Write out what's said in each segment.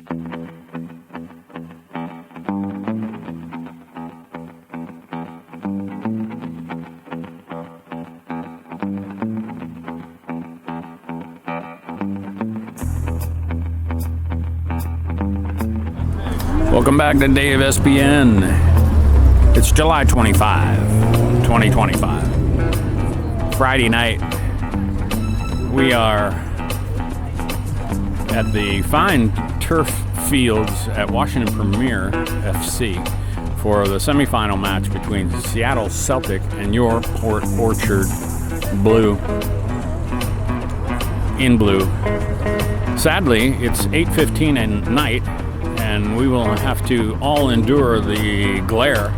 Welcome back to DAVEspn. It's July 25, 2025. Friday night. We are at the fine turf fields at Washington Premier FC for the semifinal match between Seattle Celtic and your Port Orchard Blue in blue. Sadly, it's 8:15 at night, and we will have to all endure the glare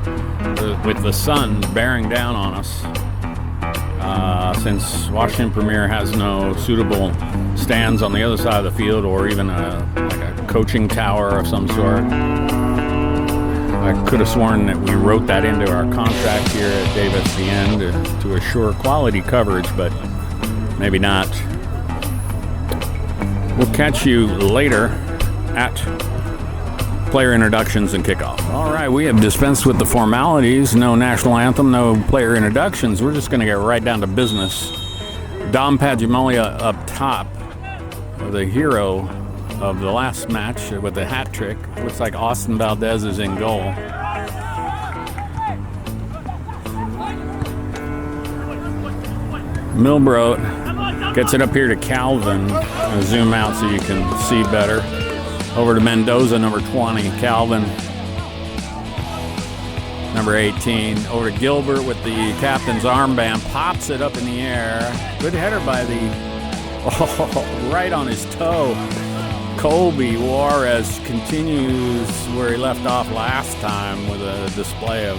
with the sun bearing down on us since Washington Premier has no suitable stands on the other side of the field or even like a coaching tower of some sort. I could have sworn that we wrote that into our contract here at DAVEspn to assure quality coverage, but maybe not. We'll catch you later at player introductions and kickoff. All right, we have dispensed with the formalities. No national anthem, no player introductions. We're just going to get right down to business. Dom Pagimalia up top, the hero of the last match with the hat trick. Looks like Austin Valdez is in goal. Milbrodt gets it up here to Calvin. I'll zoom out so you can see better. Over to Mendoza, number 20. Calvin, number 18. Over to Gilbert with the captain's armband. Pops it up in the air. Good header by right on his toe. Colby Juarez continues where he left off last time with a display of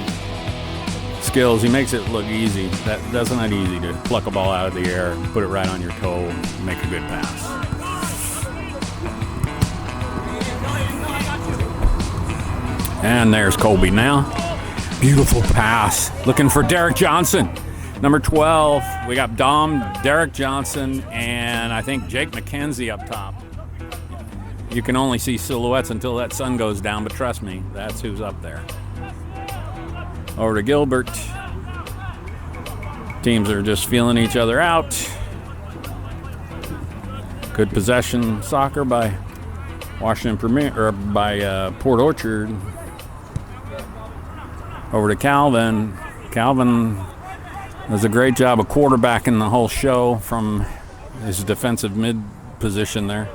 skills. He makes it look easy. That's not easy to pluck a ball out of the air, put it right on your toe, and make a good pass. And there's Colby now. Beautiful pass. Looking for Derek Johnson. Number 12. We got Dom, Derek Johnson, and I think Jake McKenzie up top. You can only see silhouettes until that sun goes down, but trust me, that's who's up there. Over to Gilbert. Teams are just feeling each other out. Good possession soccer by Washington Premier, or by Port Orchard. Over to Calvin. Calvin does a great job of quarterbacking the whole show from his defensive mid position there.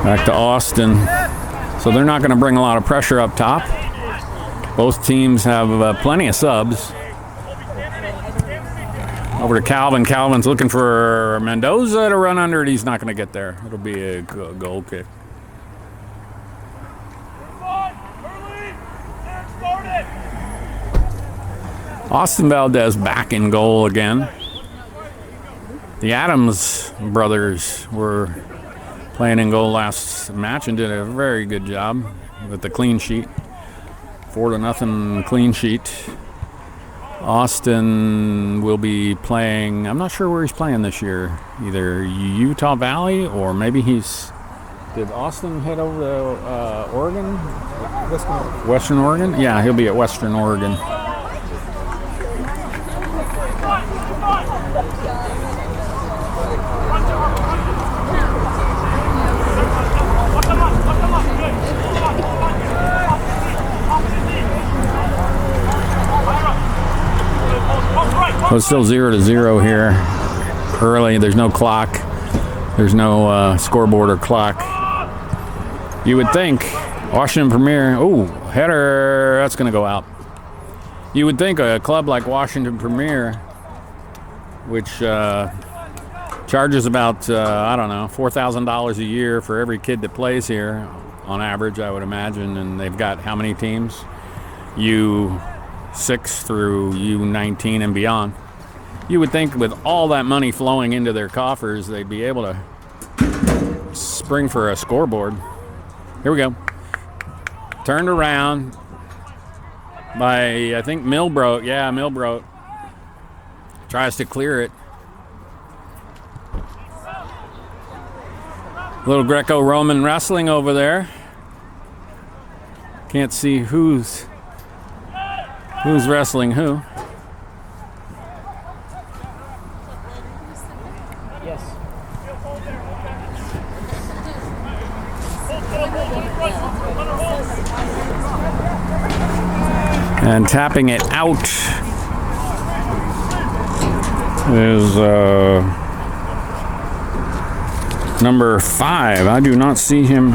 Back to Austin. So they're not going to bring a lot of pressure up top. Both teams have plenty of subs. Over to Calvin. Calvin's looking for Mendoza to run under it. He's not going to get there. It'll be a goal kick. Austin Valdez back in goal again. The Adams brothers were playing in goal last match and did a very good job with the clean sheet. 4-0 clean sheet. Austin will be playing, I'm not sure where he's playing this year, either Utah Valley or maybe did Austin head over to Oregon? Western Oregon? Yeah, he'll be at Western Oregon. So it's still 0-0 here. Early, there's no clock. There's no scoreboard or clock. You would think Washington Premier, header, that's going to go out. You would think a club like Washington Premier, which charges about, $4,000 a year for every kid that plays here, on average, I would imagine, and they've got how many teams? U6 through U19 and beyond. You would think with all that money flowing into their coffers, they'd be able to spring for a scoreboard. Here we go. Turned around. by, I think, Milbrote. Yeah, Milbrote. Tries to clear it. Little Greco-Roman wrestling over there. Can't see who's wrestling who. Yes. And tapping it out is number 5. I do not see him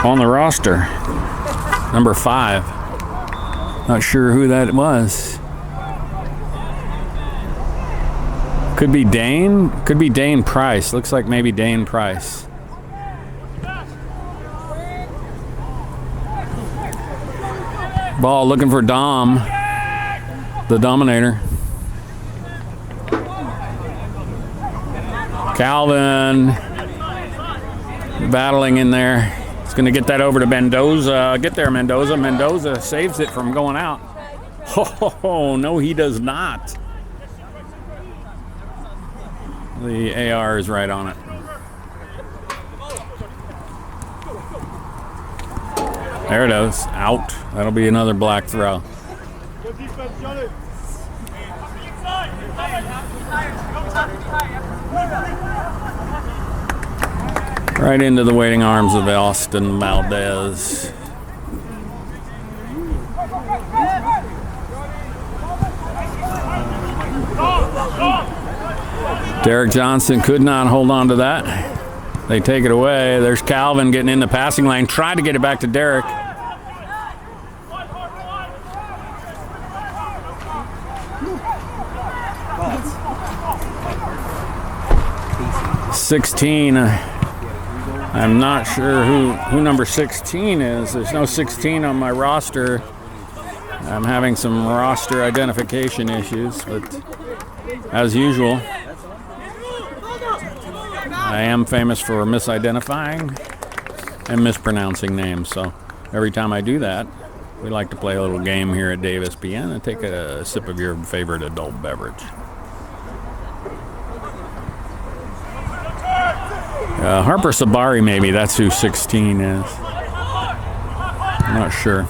on the roster. Number 5. Not sure who that was. Could be Dane. Could be Dane Price. Looks like maybe Dane Price. Ball looking for Dom, the Dominator. Calvin battling in there. He's going to get that over to Mendoza. Get there, Mendoza. Mendoza saves it from going out. Oh, no, he does not. The AR is right on it. There it is. Out. That'll be another black throw. Right into the waiting arms of Austin Valdez. Derek Johnson could not hold on to that. They take it away. There's Calvin getting in the passing lane. Tried to get it back to Derek. 16. I'm not sure who number 16 is. There's no 16 on my roster. I'm having some roster identification issues, but as usual, I am famous for misidentifying and mispronouncing names. So every time I do that, we like to play a little game here at DAVEspn and take a sip of your favorite adult beverage. Harper Sabari, maybe. That's who 16 is. I'm not sure.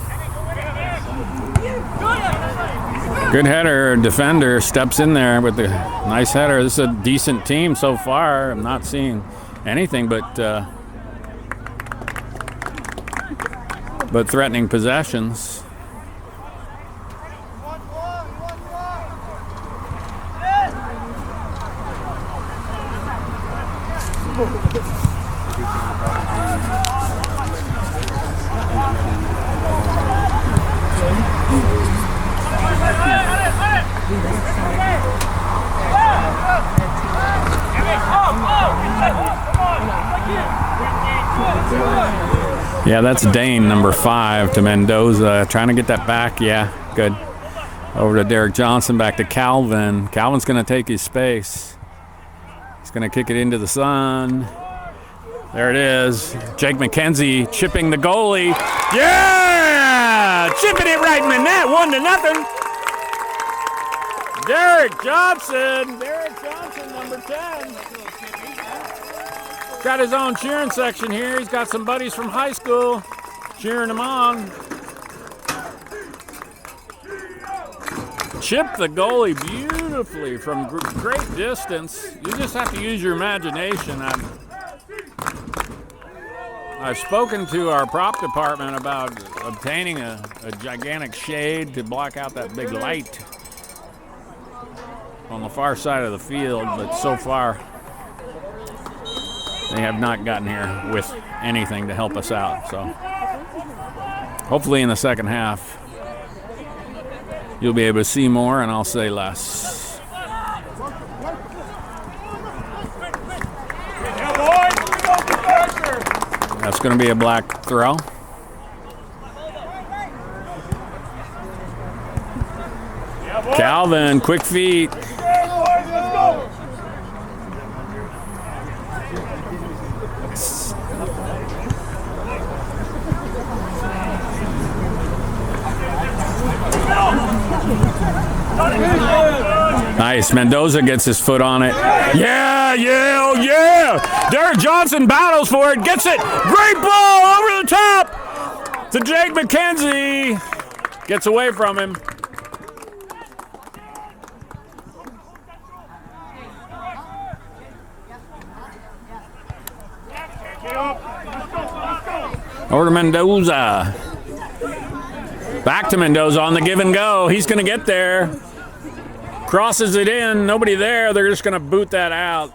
Good header. Defender steps in there with the nice header. This is a decent team so far. I'm not seeing anything but threatening possessions. Yeah, that's Dane, number 5, to Mendoza. Trying to get that back. Yeah, good. Over to Derek Johnson, back to Calvin. Calvin's going to take his space. He's going to kick it into the sun. There it is. Jake McKenzie chipping the goalie. Yeah! Chipping it right in the net. 1-0. Derek Johnson. Derek Johnson, number 10. Got his own cheering section here. He's got some buddies from high school cheering him on. Chipped the goalie beautifully from great distance. You just have to use your imagination. I've spoken to our prop department about obtaining a gigantic shade to block out that big light on the far side of the field, but so far they have not gotten here with anything to help us out. So hopefully in the second half you'll be able to see more and I'll say less. That's going to be a black throw. Calvin, quick feet. Nice. Mendoza gets his foot on it. Yeah, yeah, oh yeah! Derek Johnson battles for it, gets it. Great ball over the top to Jake McKenzie. Gets away from him. Over to Mendoza. Back to Mendoza on the give and go. He's going to get there. Crosses it in. Nobody there. They're just going to boot that out.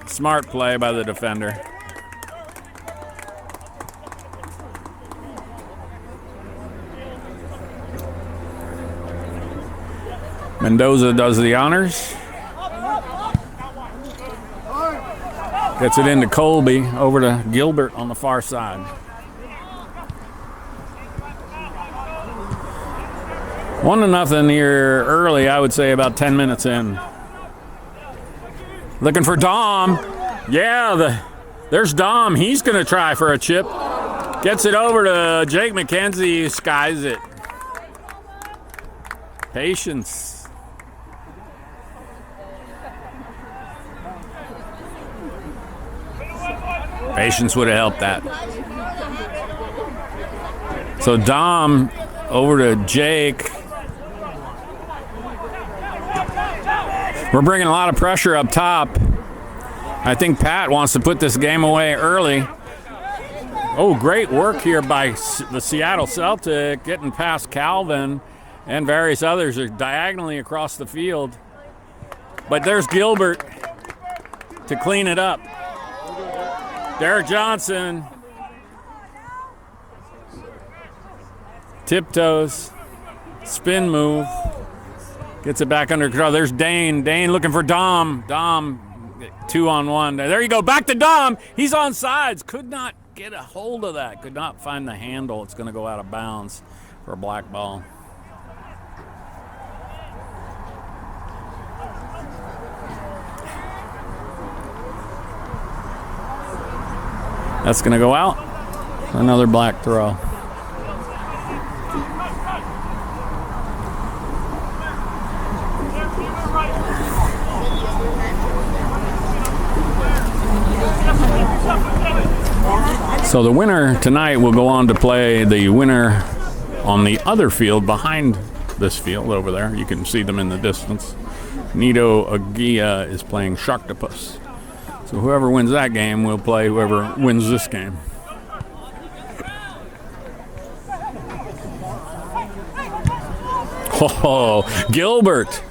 Smart play by the defender. Mendoza does the honors. Gets it into Colby. Over to Gilbert on the far side. 1-0 here early, I would say about 10 minutes in. Looking for Dom. Yeah, there's Dom. He's going to try for a chip. Gets it over to Jake McKenzie. Skies it. Patience. Patience would have helped that. So Dom over to Jake. We're bringing a lot of pressure up top. I think Pat wants to put this game away early. Oh, great work here by the Seattle Celtic, getting past Calvin and various others are diagonally across the field. But there's Gilbert to clean it up. Derek Johnson. Tiptoes. Spin move. Gets it back under control. There's Dane. Dane looking for Dom. Dom, 2-on-1. There you go. Back to Dom. He's on sides. Could not get a hold of that. Could not find the handle. It's going to go out of bounds for a black ball. That's going to go out. Another black throw. So the winner tonight will go on to play the winner on the other field behind this field over there. You can see them in the distance. Nido Aguila is playing Sharktopus. So whoever wins that game will play whoever wins this game. Oh, Gilbert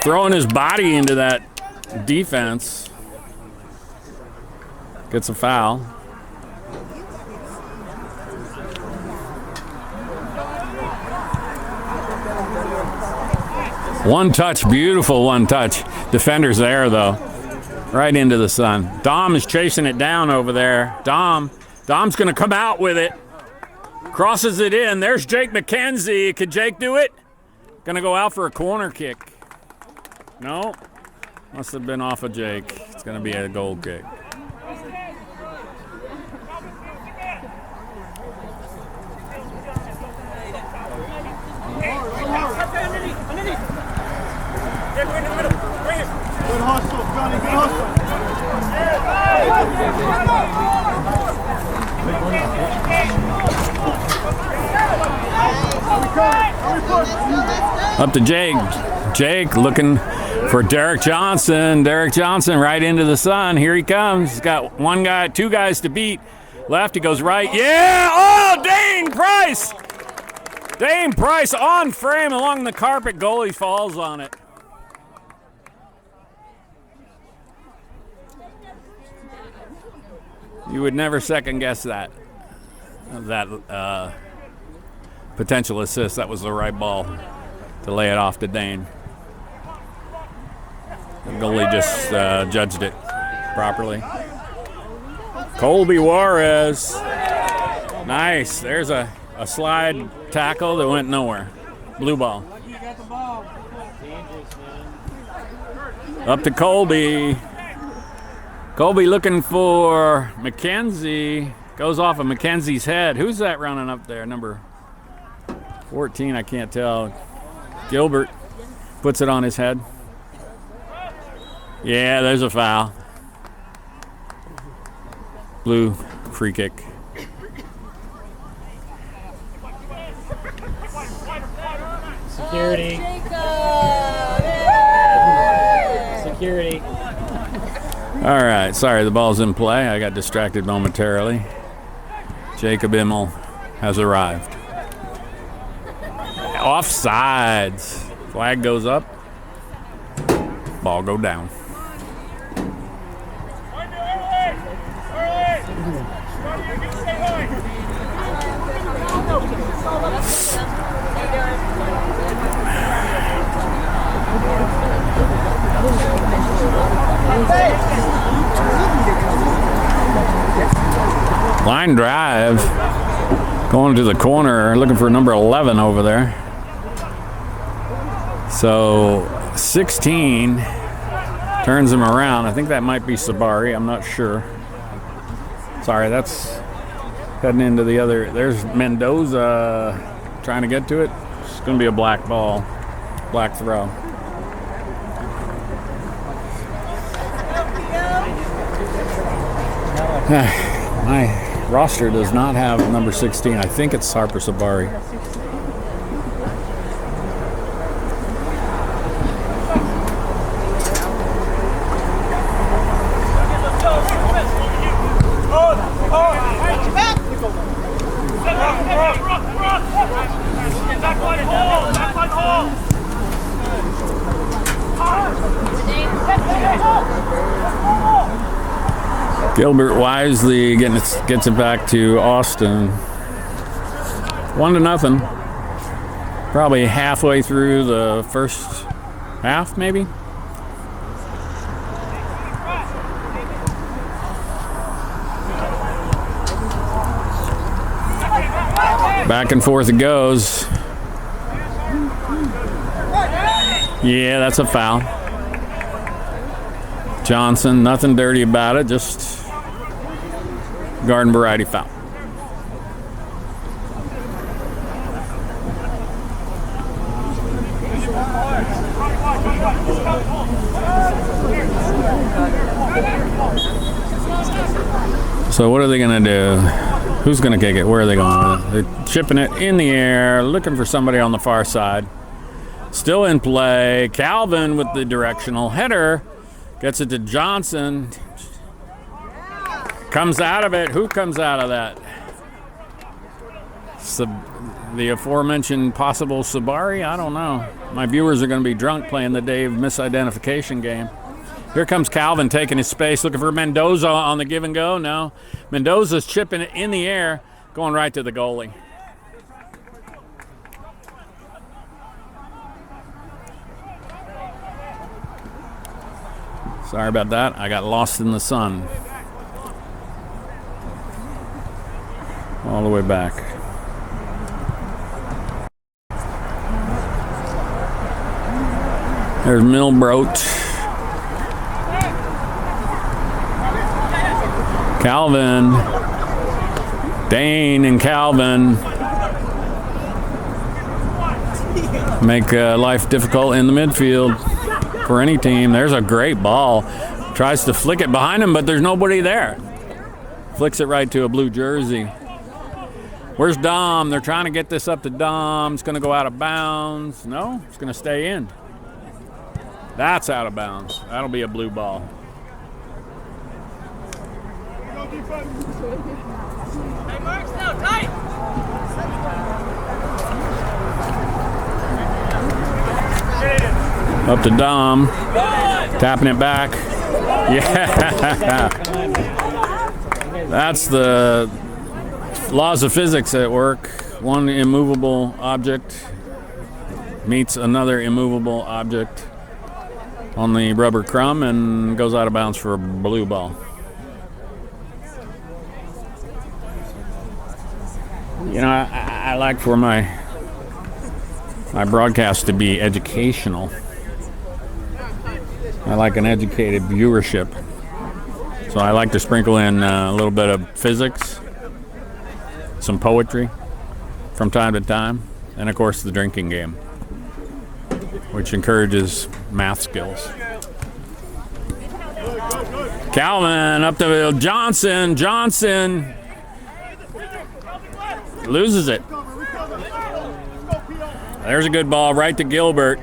throwing his body into that defense. Gets a foul. One touch, beautiful one touch. Defender's there though. Right into the sun. Dom is chasing it down over there. Dom's gonna come out with it. Crosses it in. There's Jake McKenzie. Could Jake do it? Gonna go out for a corner kick. No. Must have been off of Jake. It's gonna be a goal kick. Good hustle, Johnny, good hustle. Up to Jake. Jake looking for Derek Johnson. Derek Johnson right into the sun. Here he comes. He's got one guy, two guys to beat. Left, he goes right. Yeah! Oh, Dane Price! Dane Price on frame along the carpet. Goalie falls on it. You would never second guess that potential assist. That was the right ball to lay it off to Dane. The goalie just judged it properly. Colby Juarez. Nice. There's a slide tackle that went nowhere. Blue ball. Up to Colby. Colby looking for McKenzie. Goes off of McKenzie's head. Who's that running up there? Number 14, I can't tell. Gilbert puts it on his head. Yeah, there's a foul. Blue free kick. Security. Security. All right, sorry, the ball's in play. I got distracted momentarily. Jacob Immel has arrived. Offsides. Flag goes up. Ball go down. Line drive. Going to the corner, looking for number 11 over there. So 16 turns him around. I think that might be Sabari. I'm not sure. Sorry, that's heading into the other. There's Mendoza trying to get to it. It's going to be a black ball, black throw. My roster does not have number 16. I think it's Harper Sabari. Gilbert wisely gets it back to Austin. 1-0. Probably halfway through the first half, maybe. Back and forth it goes. Yeah, that's a foul. Johnson, nothing dirty about it, just garden variety foul. So what are they going to do? Who's going to kick it? Where are they going with it? They're chipping it in the air, looking for somebody on the far side. Still in play. Calvin with the directional header. Gets it to Johnson. Comes out of it. Who comes out of that? The aforementioned possible Sabari? I don't know. My viewers are going to be drunk playing the Dave misidentification game. Here comes Calvin taking his space, looking for Mendoza on the give and go. No. Mendoza's chipping it in the air, going right to the goalie. Sorry about that. I got lost in the sun. All the way back. There's Milbrote. Calvin. Dane and Calvin make life difficult in the midfield for any team. There's a great ball. Tries to flick it behind him, but there's nobody there. Flicks it right to a blue jersey. Where's Dom? They're trying to get this up to Dom. It's going to go out of bounds. No, it's going to stay in. That's out of bounds. That'll be a blue ball. Hey, Mark's now tight. Up to Dom. Tapping it back. Yeah. That's the laws of physics at work. One immovable object meets another immovable object on the rubber crumb and goes out of bounds for a blue ball. You know, I like for my broadcast to be educational. I like an educated viewership. So I like to sprinkle in a little bit of physics, some poetry from time to time, and of course the drinking game. which encourages math skills. Calvin up to Johnson. Johnson loses it. There's a good ball right to Gilbert.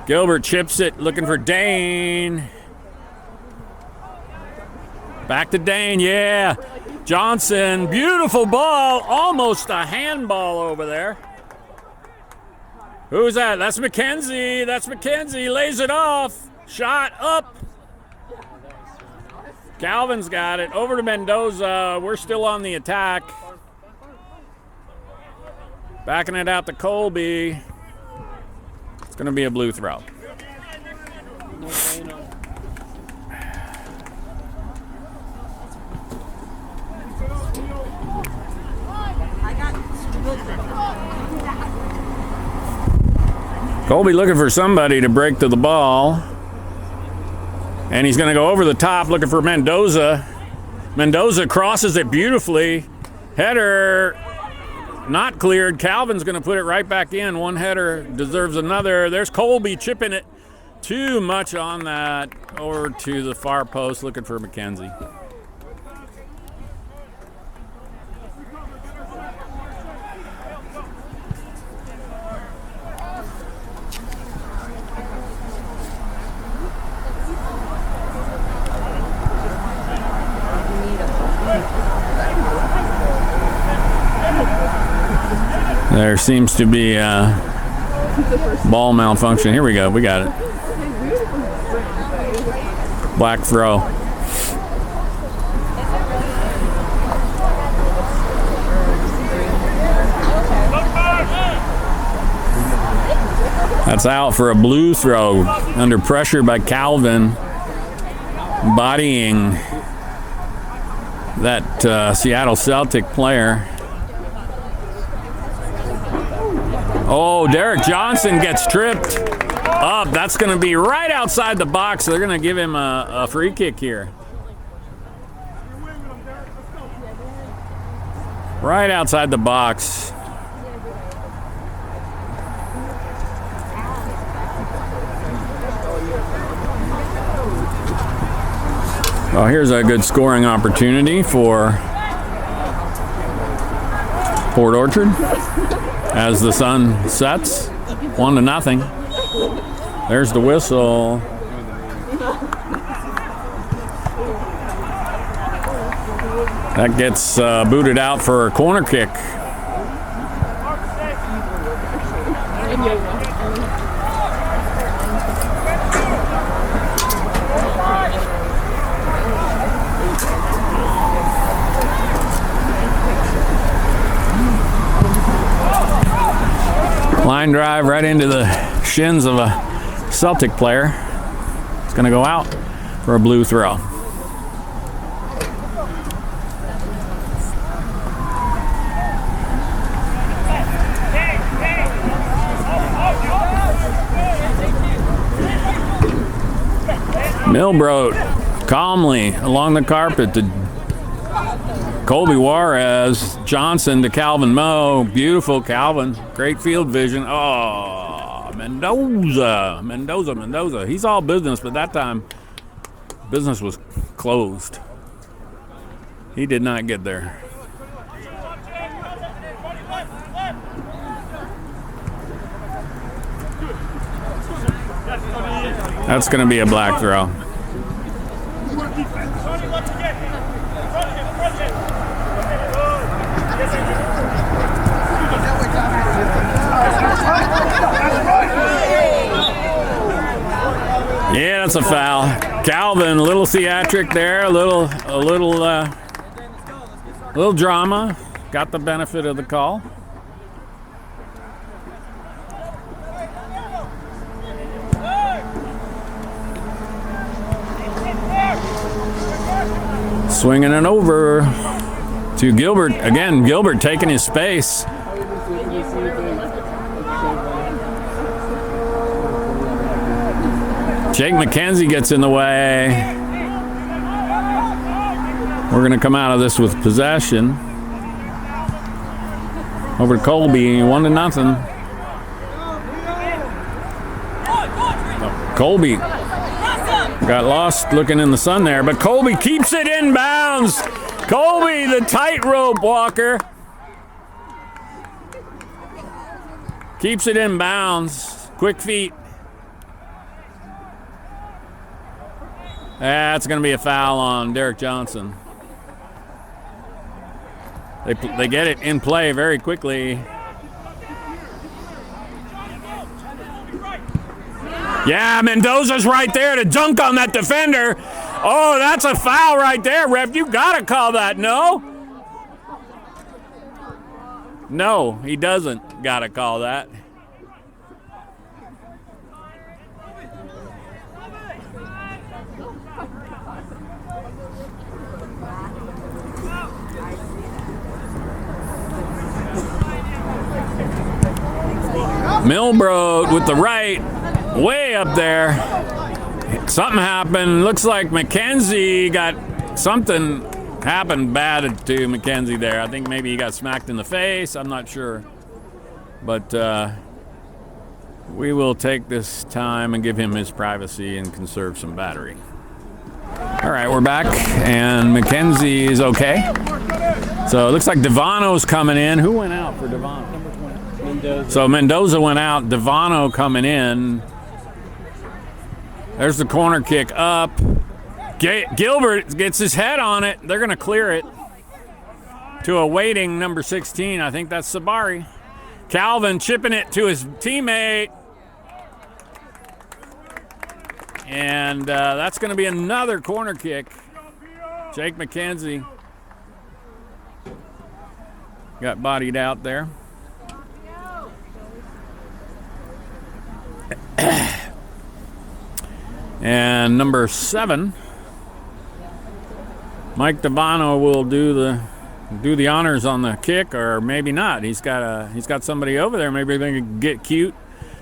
Gilbert chips it, looking for Dane. Back to Dane, yeah. Johnson, beautiful ball. Almost a handball over there. Who's that? That's McKenzie. That's McKenzie. Lays it off. Shot up. Calvin's got it. Over to Mendoza. We're still on the attack. Backing it out to Colby. It's going to be a blue throw. Colby looking for somebody to break to the ball. And he's going to go over the top looking for Mendoza. Mendoza crosses it beautifully. Header not cleared. Calvin's going to put it right back in. One header deserves another. There's Colby chipping it. Too much on that. Over to the far post looking for McKenzie. There seems to be a ball malfunction. Here we go. We got it. Black throw. That's out for a blue throw. Under pressure by Calvin. Bodying that Seattle Celtic player. Oh, Derek Johnson gets tripped up. That's going to be right outside the box. They're going to give him a free kick here. Right outside the box. Oh, here's a good scoring opportunity for Port Orchard. As the sun sets, 1-0. There's the whistle. That gets booted out for a corner kick. Line drive right into the shins of a Celtic player. It's going to go out for a blue throw. Milbrodt calmly along the carpet to Colby Juarez. Johnson to Calvin Moe. Beautiful Calvin. Great field vision. Oh, Mendoza. He's all business, but that time business was closed. He did not get there. That's going to be a black throw. Yeah, that's a foul. Calvin, a little theatric there, a little drama. Got the benefit of the call. Swinging it over to Gilbert. Again, Gilbert taking his space. Jake McKenzie gets in the way. We're going to come out of this with possession. Over to Colby, 1-0. Colby got lost looking in the sun there, but Colby keeps it in bounds. Colby, the tightrope walker, keeps it in bounds. Quick feet. That's going to be a foul on Derek Johnson. They get it in play very quickly. Yeah, Mendoza's right there to dunk on that defender. Oh, that's a foul right there, ref. You got to call that, no? No, he doesn't got to call that. Milbroad with the right, way up there. Something happened. Looks like McKenzie got something happened bad to McKenzie there. I think maybe he got smacked in the face. I'm not sure. But we will take this time and give him his privacy and conserve some battery. All right, we're back, and McKenzie is okay. So it looks like Devano's coming in. Who went out for Devano? Mendoza. So Mendoza went out. Devano coming in. There's the corner kick up. Gilbert gets his head on it. They're going to clear it to a waiting number 16. I think that's Sabari. Calvin chipping it to his teammate. And that's going to be another corner kick. Jake McKenzie got bodied out there. And number 7, Mike Devano will do the honors on the kick, or maybe not. He's got somebody over there. Maybe they can get cute,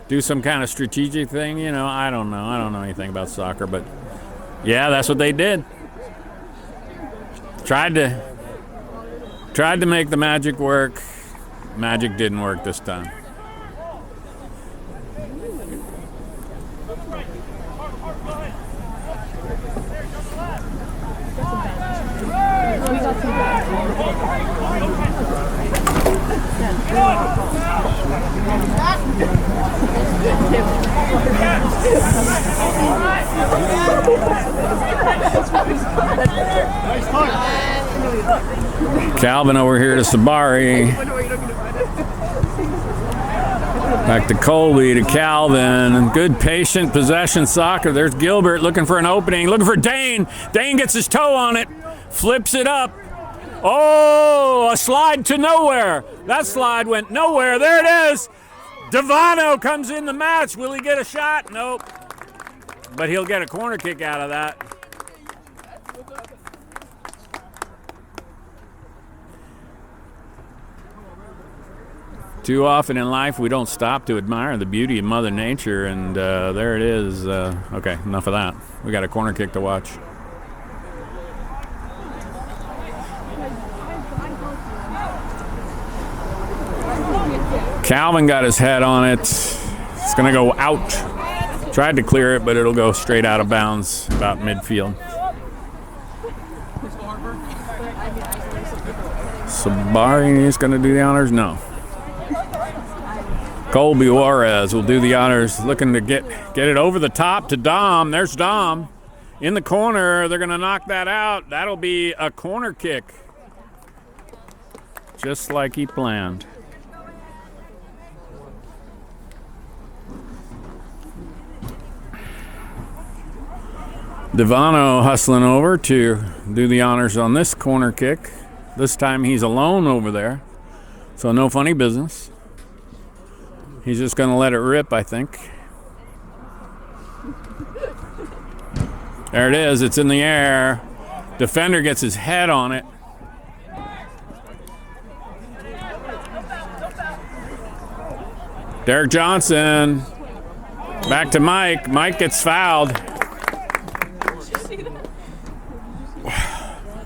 do some kind of strategic thing. You know, I don't know. I don't know anything about soccer, but yeah, that's what they did. Tried to make the magic work. Magic didn't work this time. Calvin over here to Sabari. Back to Colby to Calvin. Good patient possession soccer. There's Gilbert looking for an opening. Looking for Dane. Dane gets his toe on it. Flips it up. Oh, a slide to nowhere. That slide went nowhere. There it is. Devano comes in the match. Will he get a shot? Nope. But he'll get a corner kick out of that. Too often in life we don't stop to admire the beauty of Mother Nature, and there it is. Okay, enough of that. We got a corner kick to watch. Calvin got his head on it. It's going to go out. Tried to clear it, but it'll go straight out of bounds about midfield. Sabari is going to do the honors? No. Colby Juarez will do the honors, looking to get it over the top to Dom. There's Dom in the corner. They're going to knock that out. That'll be a corner kick, just like he planned. Devano hustling over to do the honors on this corner kick. This time he's alone over there, so no funny business. He's just going to let it rip, I think. There it is. It's in the air. Defender gets his head on it. Derek Johnson. Back to Mike. Mike gets fouled.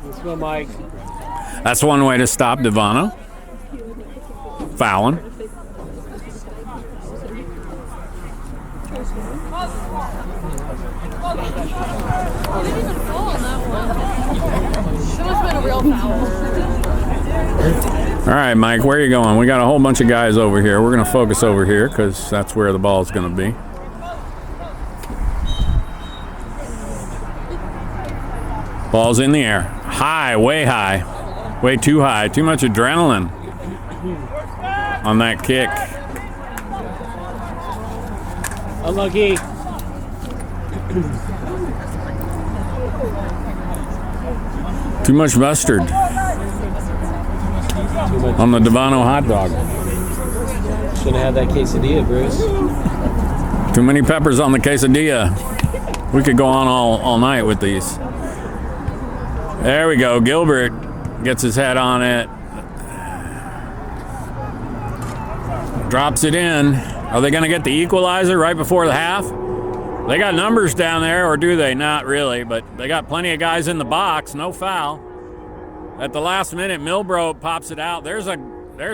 Let's go, Mike. That's one way to stop Devano. Fouling. didn't even fall on that one. That must have been a real foul. All right, Mike, where are you going? We got a whole bunch of guys over here. We're going to focus over here because that's where the ball's going to be. Ball's in the air. High, way too high. Too much adrenaline on that kick. Unlucky. Too much mustard on the Devano hot dog. Should have had that quesadilla, Bruce. Too many peppers on the quesadilla. We could go on all night with these. There we go. Gilbert gets his head on it. Drops it in. Are they going to get the equalizer right before the half? They got numbers down there, or do they? Not really, but they got plenty of guys in the box. No foul. At the last minute, Milbro pops it out. There's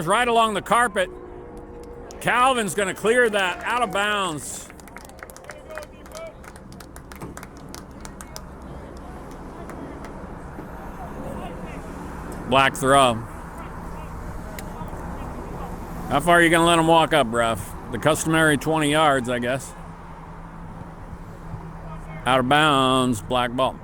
right along the carpet. Calvin's going to clear that out of bounds. Black throw. How far are you going to let him walk up, ref? The customary 20 yards, I guess. Out of bounds, black ball.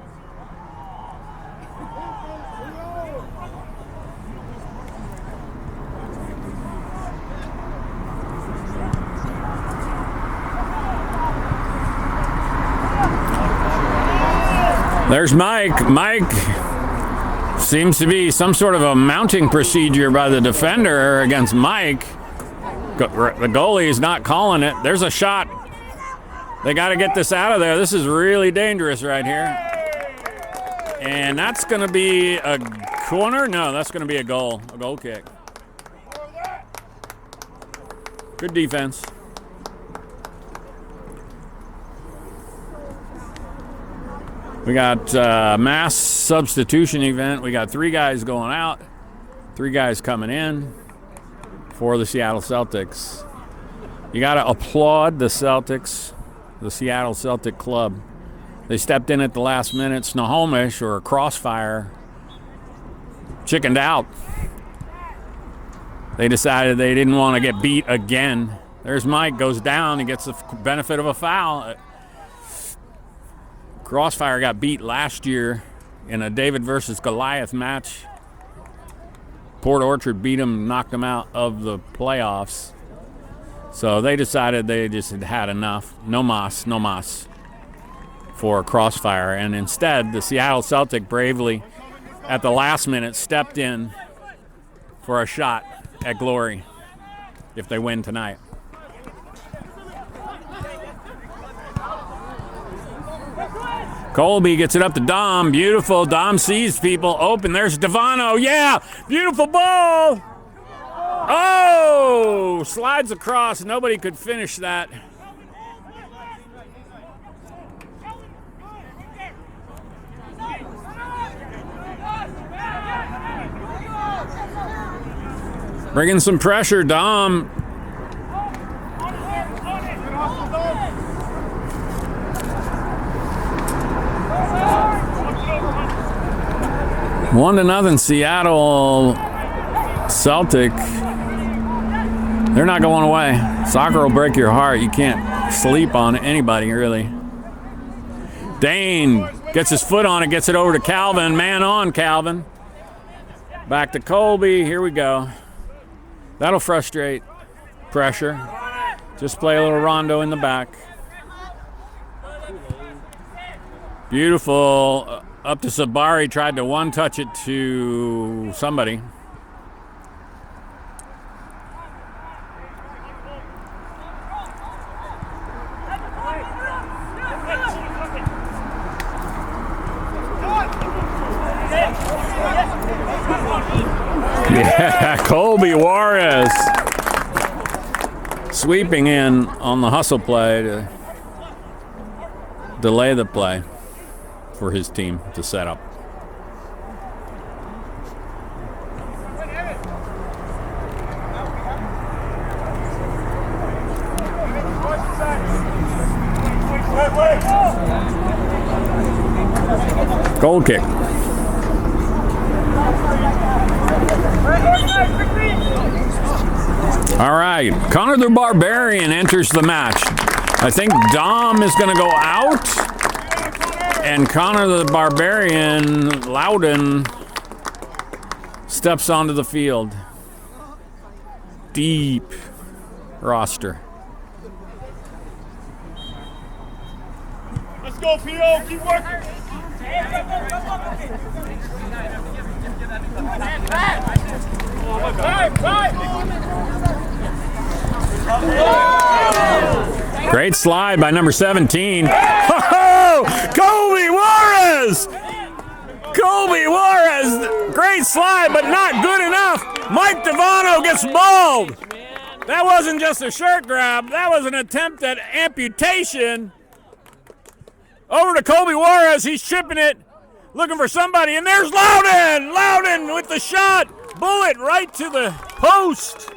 There's Mike. Mike seems to be some sort of a mounting procedure by the defender against Mike. The goalie is not calling it. There's a shot. They got to get this out of there. This is really dangerous right here. And that's going to be a corner? No, that's going to be a goal kick. Good defense. We got mass substitution event. We got 3 guys going out, 3 guys coming in for the Seattle Celtics. You got to applaud the Celtics, the Seattle Celtic club. They stepped in at the last minute. Snohomish, or Crossfire, chickened out. They decided they didn't want to get beat again. There's Mike, goes down and gets the benefit of a foul. Crossfire got beat last year in a David versus Goliath match. Port Orchard beat them, knocked them out of the playoffs. So they decided they just had enough. No mas for Crossfire. And instead, the Seattle Celtic bravely, at the last minute, stepped in for a shot at glory if they win tonight. Colby gets it up to Dom. Beautiful. Dom sees people open. There's Devano. Yeah. Beautiful ball. Oh, slides across. Nobody could finish that. Bringing some pressure, Dom. One to nothing, Seattle Celtic. They're not going away. Soccer will break your heart. You can't sleep on anybody, really. Dane gets his foot on it, gets it over to Calvin. Man on, Calvin. Back to Colby. Here we go. That'll frustrate. Pressure. Just play a little rondo in the back. Beautiful. Up to Sabari, tried to one-touch it to somebody. Yeah, Colby Juarez sweeping in on the hustle play to delay the play for his team to set up. Goal kick. All right, Connor the Barbarian enters the match. I think Dom is going to go out, and Connor the Barbarian Loudon steps onto the field. Deep roster. Let's go, P.O. Keep working. Great slide by number 17. Oh, Colby Juarez! Colby Juarez! Great slide, but not good enough. Mike Devano gets mauled. That wasn't just a shirt grab. That was an attempt at amputation. Over to Colby Juarez. He's chipping it, looking for somebody, and there's Loudon! Loudon with the shot. Bullet right to the post.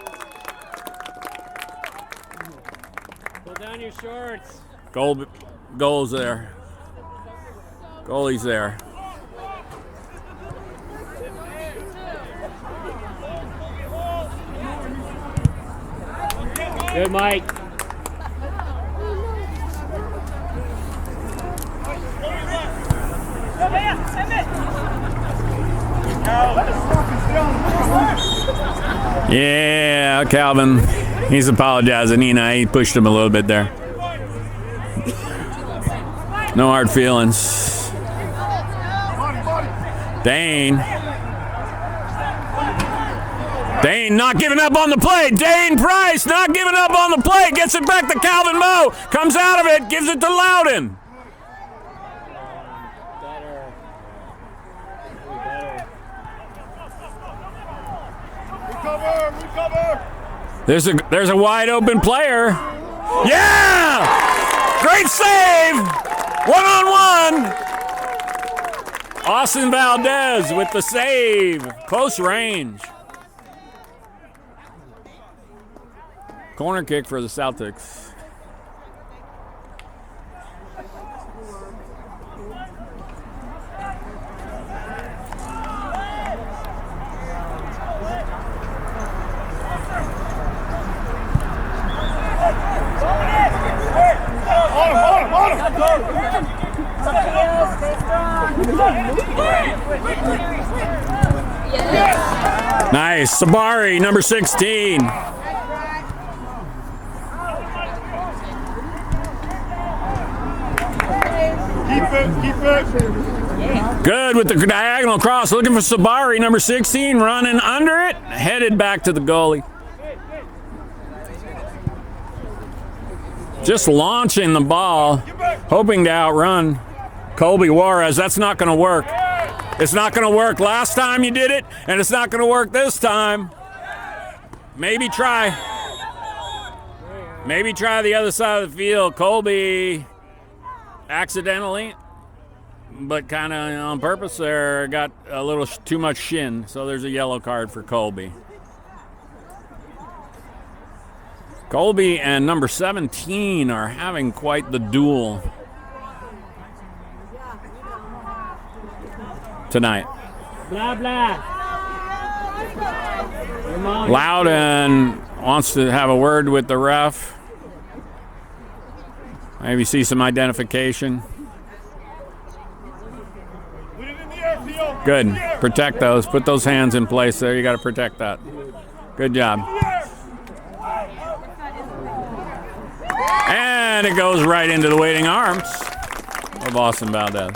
Pull down your shorts. Goal's there. Goalie's there. Good, Mike. Yeah, Calvin. He's apologizing. He pushed him a little bit there. No hard feelings. Dane not giving up on the play. Dane Price not giving up on the play. Gets it back to Calvin Moe. Comes out of it. Gives it to Loudon. Recover. There's a wide open player. Yeah! Great save! 1-on-1. Austin Valdez with the save. Close range. Corner kick for the Celtics. Nice. Sabari, number 16. Keep it. Good with the diagonal cross. Looking for Sabari, number 16. Running under it. Headed back to the goalie. Just launching the ball. Hoping to outrun Colby Juarez. That's not going to work. It's not going to work. Last time you did it, and it's not going to work this time. Maybe try. Maybe try the other side of the field. Colby accidentally, but kind of on purpose there, got a little too much shin. So there's a yellow card for Colby. Colby and number 17 are having quite the duel tonight. Blah, blah. Loudon wants to have a word with the ref. Maybe see some identification. Good. Protect those. Put those hands in place there. You got to protect that. Good job. And it goes right into the waiting arms of Austin Valdez.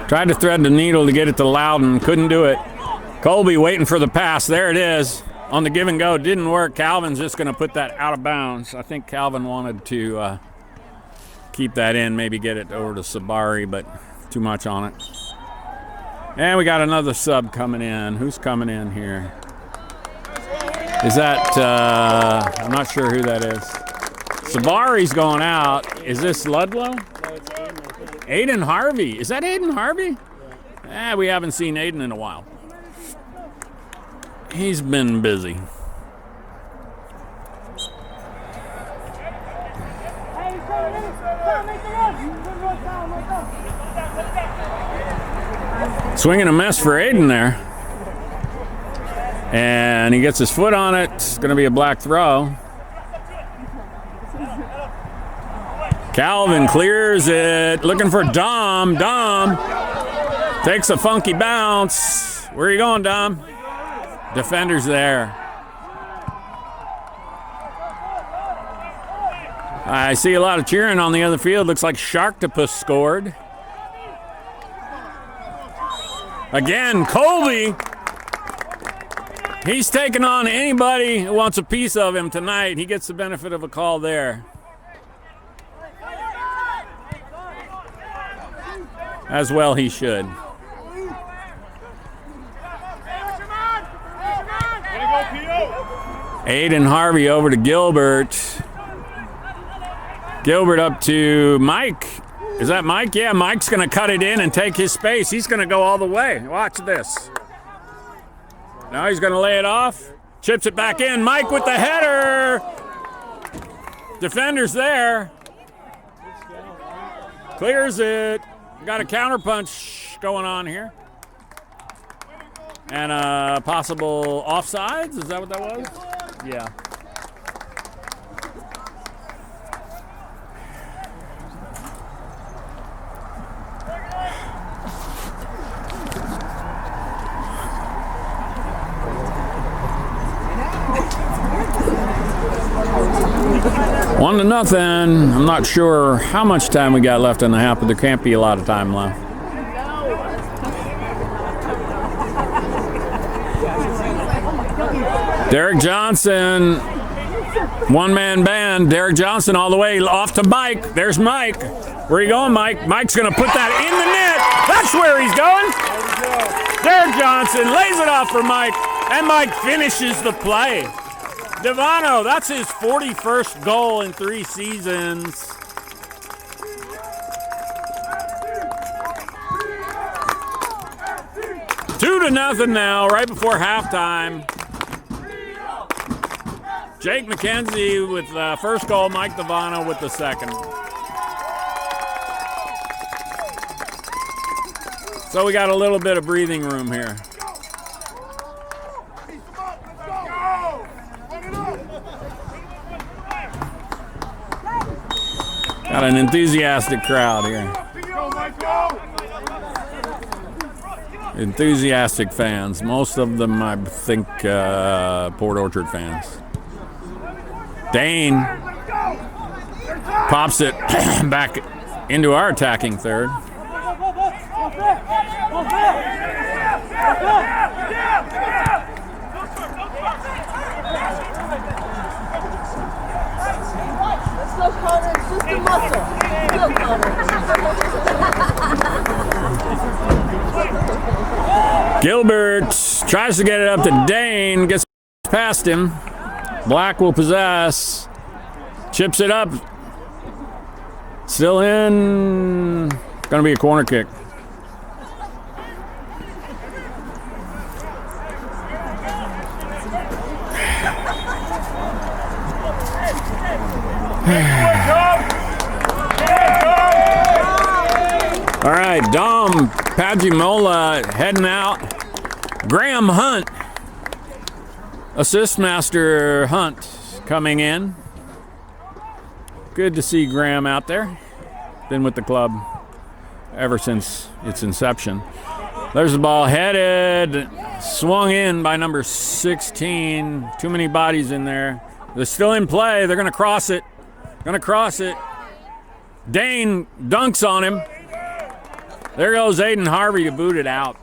Tried to thread the needle to get it to Loudon. Couldn't do it. Colby waiting for the pass. There it is. On the give and go. Didn't work. Calvin's just going to put that out of bounds. I think Calvin wanted to keep that in. Maybe get it over to Sabari, but too much on it. And we got another sub coming in. Who's coming in here? Is that, I'm not sure who that is. Sabari's going out. Is this Ludlow? Aiden Harvey. Is that Aiden Harvey? Yeah. We haven't seen Aiden in a while. He's been busy. Swinging a miss for Aiden there. And he gets his foot on it. It's going to be a black throw. Calvin clears it. Looking for Dom. Dom takes a funky bounce. Where are you going, Dom? Defender's there. I see a lot of cheering on the other field. Looks like Sharktopus scored. Again, Colby. He's taking on anybody who wants a piece of him tonight. He gets the benefit of a call there. As well he should. Aiden Harvey over to Gilbert. Gilbert up to Mike. Is that Mike? Yeah, Mike's going to cut it in and take his space. He's going to go all the way. Watch this. Now he's going to lay it off. Chips it back in. Mike with the header. Defender's there. Clears it. Got a counterpunch going on here. And a possible offsides. Is that what that was? Yeah. One to nothing. I'm not sure how much time we got left in the half, but there can't be a lot of time left. Derek Johnson, one-man band. Derek Johnson all the way off to Mike. There's Mike. Where are you going, Mike? Mike's going to put that in the net. That's where he's going. Derek Johnson lays it off for Mike, and Mike finishes the play. Devano, that's his 41st goal in 3 seasons. Two to nothing now, right before halftime. Jake McKenzie with the first goal, Mike Devano with the second. So we got a little bit of breathing room here. Got an enthusiastic crowd here. Enthusiastic fans. Most of them, I think, Port Orchard fans. Dane pops it back into our attacking third. Gilbert tries to get it up to Dane, gets past him. Black will possess, chips it up, still in, gonna be a corner kick. All right, Dom Pagimola heading out. Graham Hunt, assist master Hunt coming in. Good to see Graham out there. Been with the club ever since its inception. There's the ball headed, swung in by number 16. Too many bodies in there. They're still in play. They're gonna cross it. Dane dunks on him. There goes Aiden Harvey to boot it out.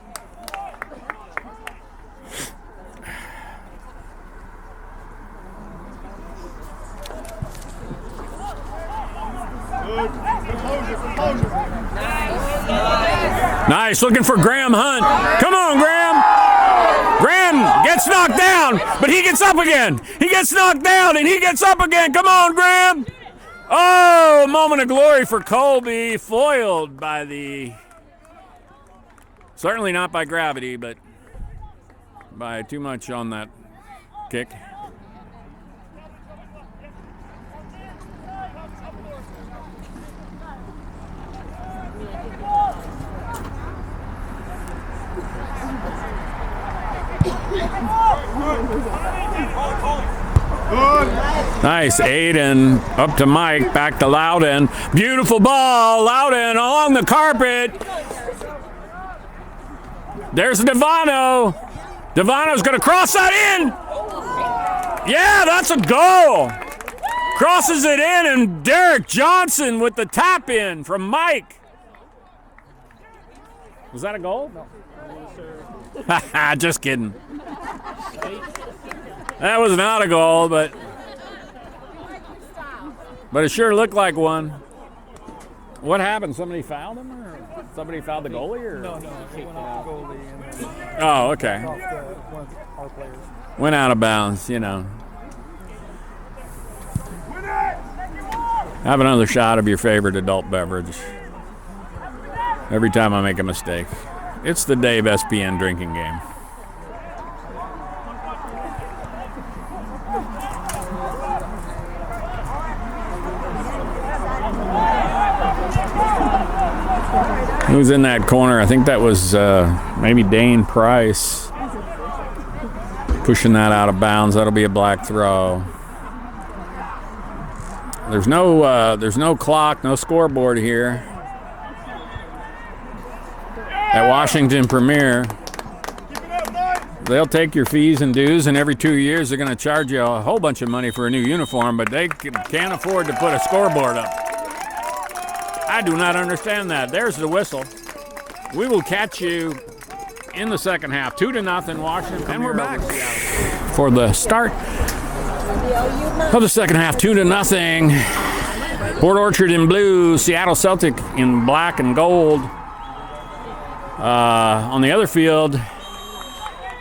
Nice, looking for Graham Hunt. Come on, Graham. Graham gets knocked down, but he gets up again. He gets knocked down, and he gets up again. Come on, Graham. Oh, moment of glory for Colby. Foiled by the... Certainly not by gravity, but by too much on that kick. Nice, Aiden up to Mike, back to Loudon. Beautiful ball, Loudon along the carpet. There's Devano. Devano's gonna cross that in. Yeah, that's a goal. Crosses it in, and Derek Johnson with the tap in from Mike. Was that a goal? No. Just kidding. That was not a goal, but it sure looked like one. What happened? Somebody fouled him, or somebody fouled the goalie? Or? No, he went off the goalie and then Oh, okay. off one of our players. Went out of bounds, you know. Have another shot of your favorite adult beverage. Every time I make a mistake. It's the DAVEspn drinking game. Who's in that corner? I think that was maybe Dane Price pushing that out of bounds. That'll be a black throw. There's no clock, no scoreboard here at Washington Premier. They'll take your fees and dues, and every 2 years they're going to charge you a whole bunch of money for a new uniform, but they can't afford to put a scoreboard up. I do not understand that. There's the whistle. We will catch you in the second half. 2-0 Washington. And we're back for the start of the second half. 2-0. Port Orchard in blue, Seattle Celtic in black and gold. On the other field,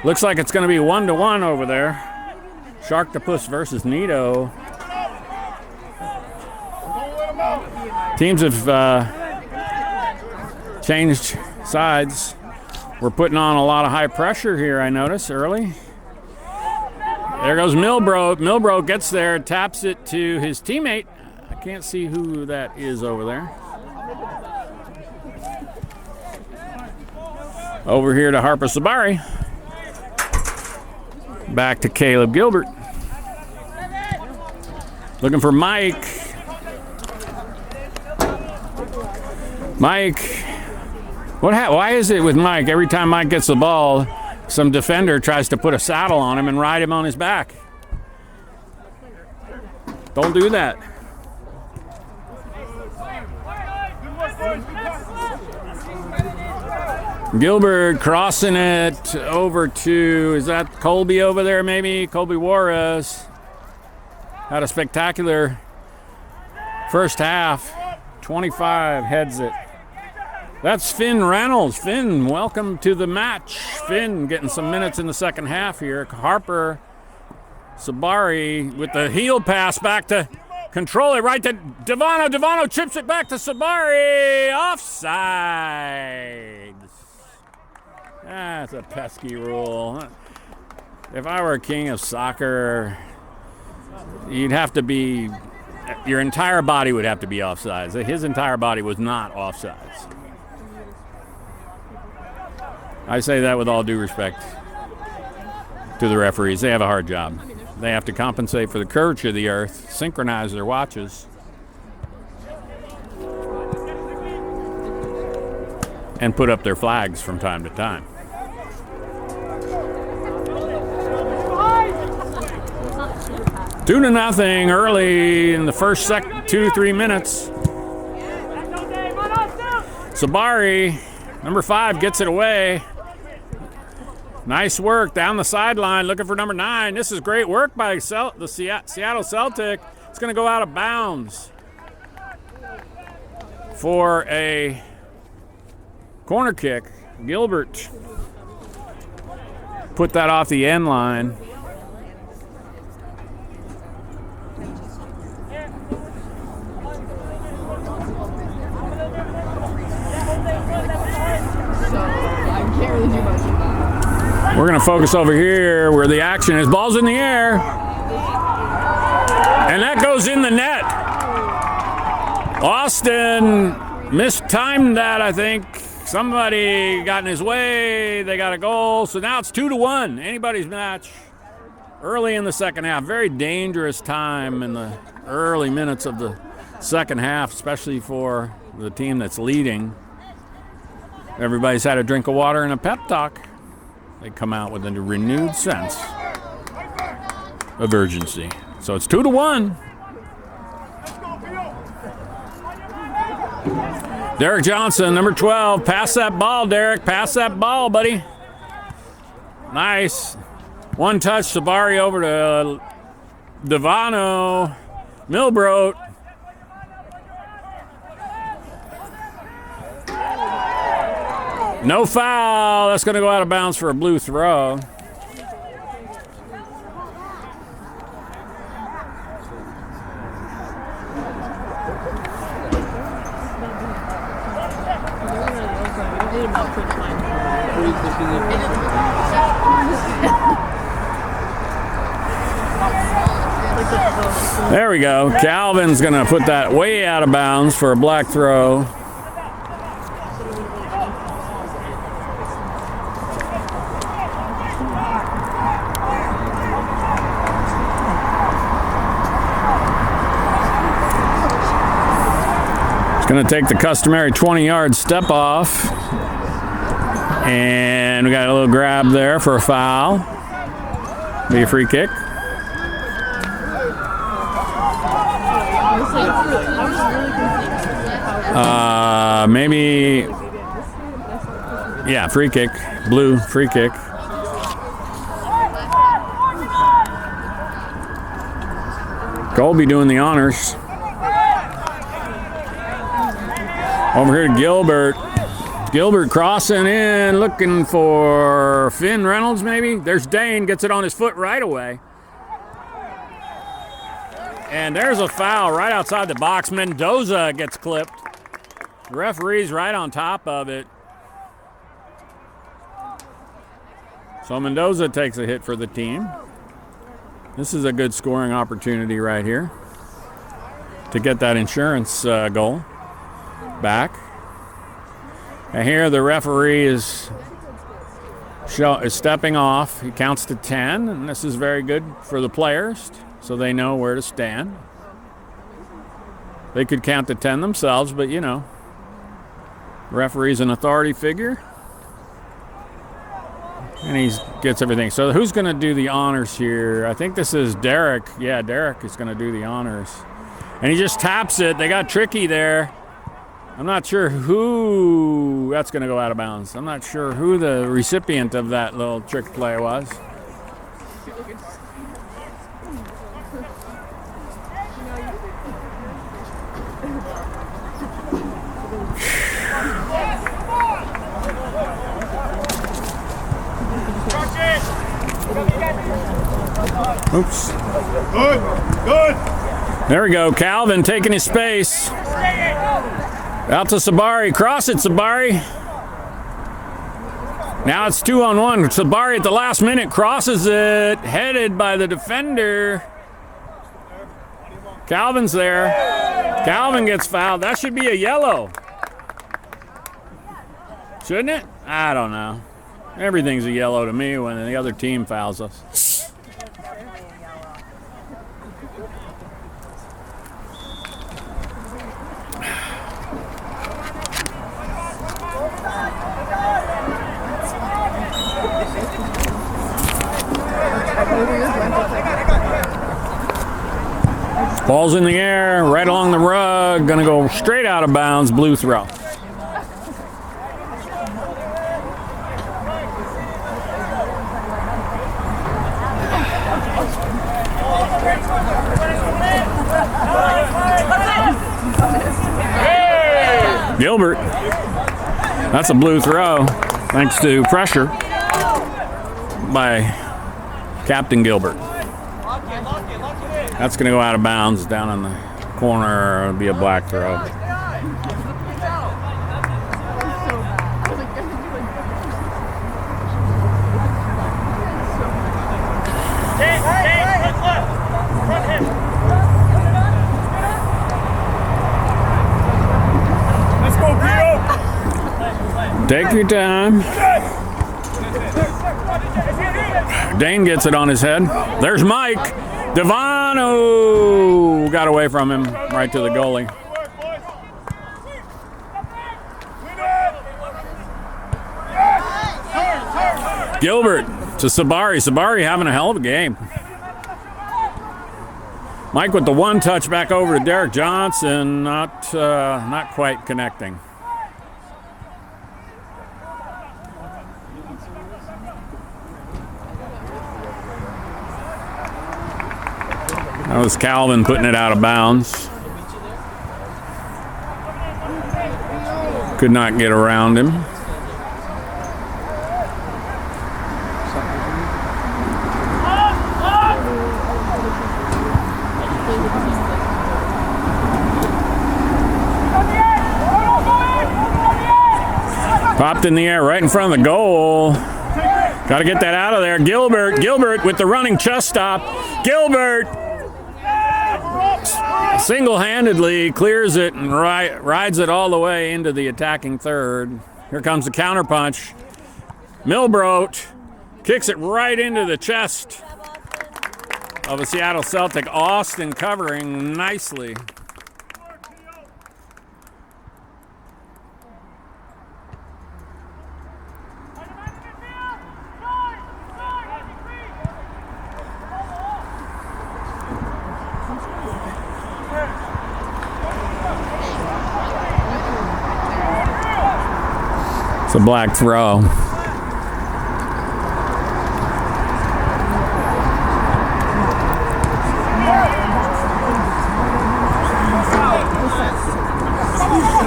looks like it's going to be 1-1 over there. Sharktopus versus Nido. Teams have changed sides. We're putting on a lot of high pressure here, I notice, early. There goes Milbro. Milbro gets there, taps it to his teammate. I can't see who that is over there. Over here to Harper Sabari. Back to Caleb Gilbert. Looking for Mike. Mike. Why is it with Mike? Every time Mike gets the ball, some defender tries to put a saddle on him and ride him on his back. Don't do that. Gilbert crossing it over to, is that Colby over there maybe? Colby Juarez. Had a spectacular first half. 25 heads it. That's Finn Reynolds. Finn, welcome to the match. Finn getting some minutes in the second half here. Harper Sabari with the heel pass back to control it right to Devano. Devano chips it back to Sabari. Offside. That's a pesky rule. If I were a king of soccer, you'd have to be, your entire body would have to be offsides. His entire body was not offsides. I say that with all due respect to the referees. They have a hard job. They have to compensate for the curvature of the earth, synchronize their watches, and put up their flags from time to time. Two to nothing early in the first 2-3 minutes. Sabari, number 5, gets it away. Nice work down the sideline, looking for number 9. This is great work by the Seattle Celtic. It's going to go out of bounds for a corner kick. Gilbert put that off the end line. We're going to focus over here where the action is. Ball's in the air. And that goes in the net. Austin mistimed that, I think. Somebody got in his way. They got a goal. So now it's 2-1. Anybody's match. Early in the second half. Very dangerous time in the early minutes of the second half, especially for the team that's leading. Everybody's had a drink of water and a pep talk. They come out with a renewed sense of urgency. So it's 2-1. Derek Johnson, number 12. Pass that ball, Derek. Pass that ball, buddy. Nice. One touch, Sabari over to Devano. Milbrodt. No foul. That's going to go out of bounds for a blue throw. There we go. Calvin's going to put that way out of bounds for a black throw. It's going to take the customary 20-yard step off. And we got a little grab there for a foul. Be a free kick. Maybe, yeah, free kick. Blue, free kick. Colby doing the honors. Over here to Gilbert. Gilbert crossing in, looking for Finn Reynolds maybe. There's Dane, gets it on his foot right away. And there's a foul right outside the box. Mendoza gets clipped. The referee's right on top of it. So Mendoza takes a hit for the team. This is a good scoring opportunity right here to get that insurance goal back. And here the referee is stepping off. He counts to 10, and this is very good for the players so they know where to stand. They could count to 10 themselves, but you know, referee's an authority figure. And he gets everything. So who's going to do the honors here? I think this is Derek. Yeah, Derek is going to do the honors. And he just taps it. They got tricky there. I'm not sure who, that's going to go out of bounds. I'm not sure who the recipient of that little trick play was. Oops. Good. There we go. Calvin taking his space. Out to Sabari. Cross it, Sabari. Now it's 2-on-1. Sabari at the last minute crosses it. Headed by the defender. Calvin's there. Calvin gets fouled. That should be a yellow. Shouldn't it? I don't know. Everything's a yellow to me when the other team fouls us. Ball's in the air, right along the rug, gonna go straight out of bounds, blue throw. Gilbert, that's a blue throw, thanks to pressure by Captain Gilbert. That's going to go out of bounds down in the corner. It'll be a black throw. Take your time. Dane gets it on his head. There's Mike. Devano got away from him right to the goalie. Gilbert to Sabari. Sabari having a hell of a game. Mike with the one touch back over to Derek Johnson, not quite connecting. That was Calvin putting it out of bounds. Could not get around him. Popped in the air right in front of the goal. Got to get that out of there. Gilbert with the running chest stop. Gilbert single-handedly clears it and rides it all the way into the attacking third. Here comes the counterpunch. Milbrodt kicks it right into the chest of a Seattle Celtic. Austin covering nicely. It's a black throw.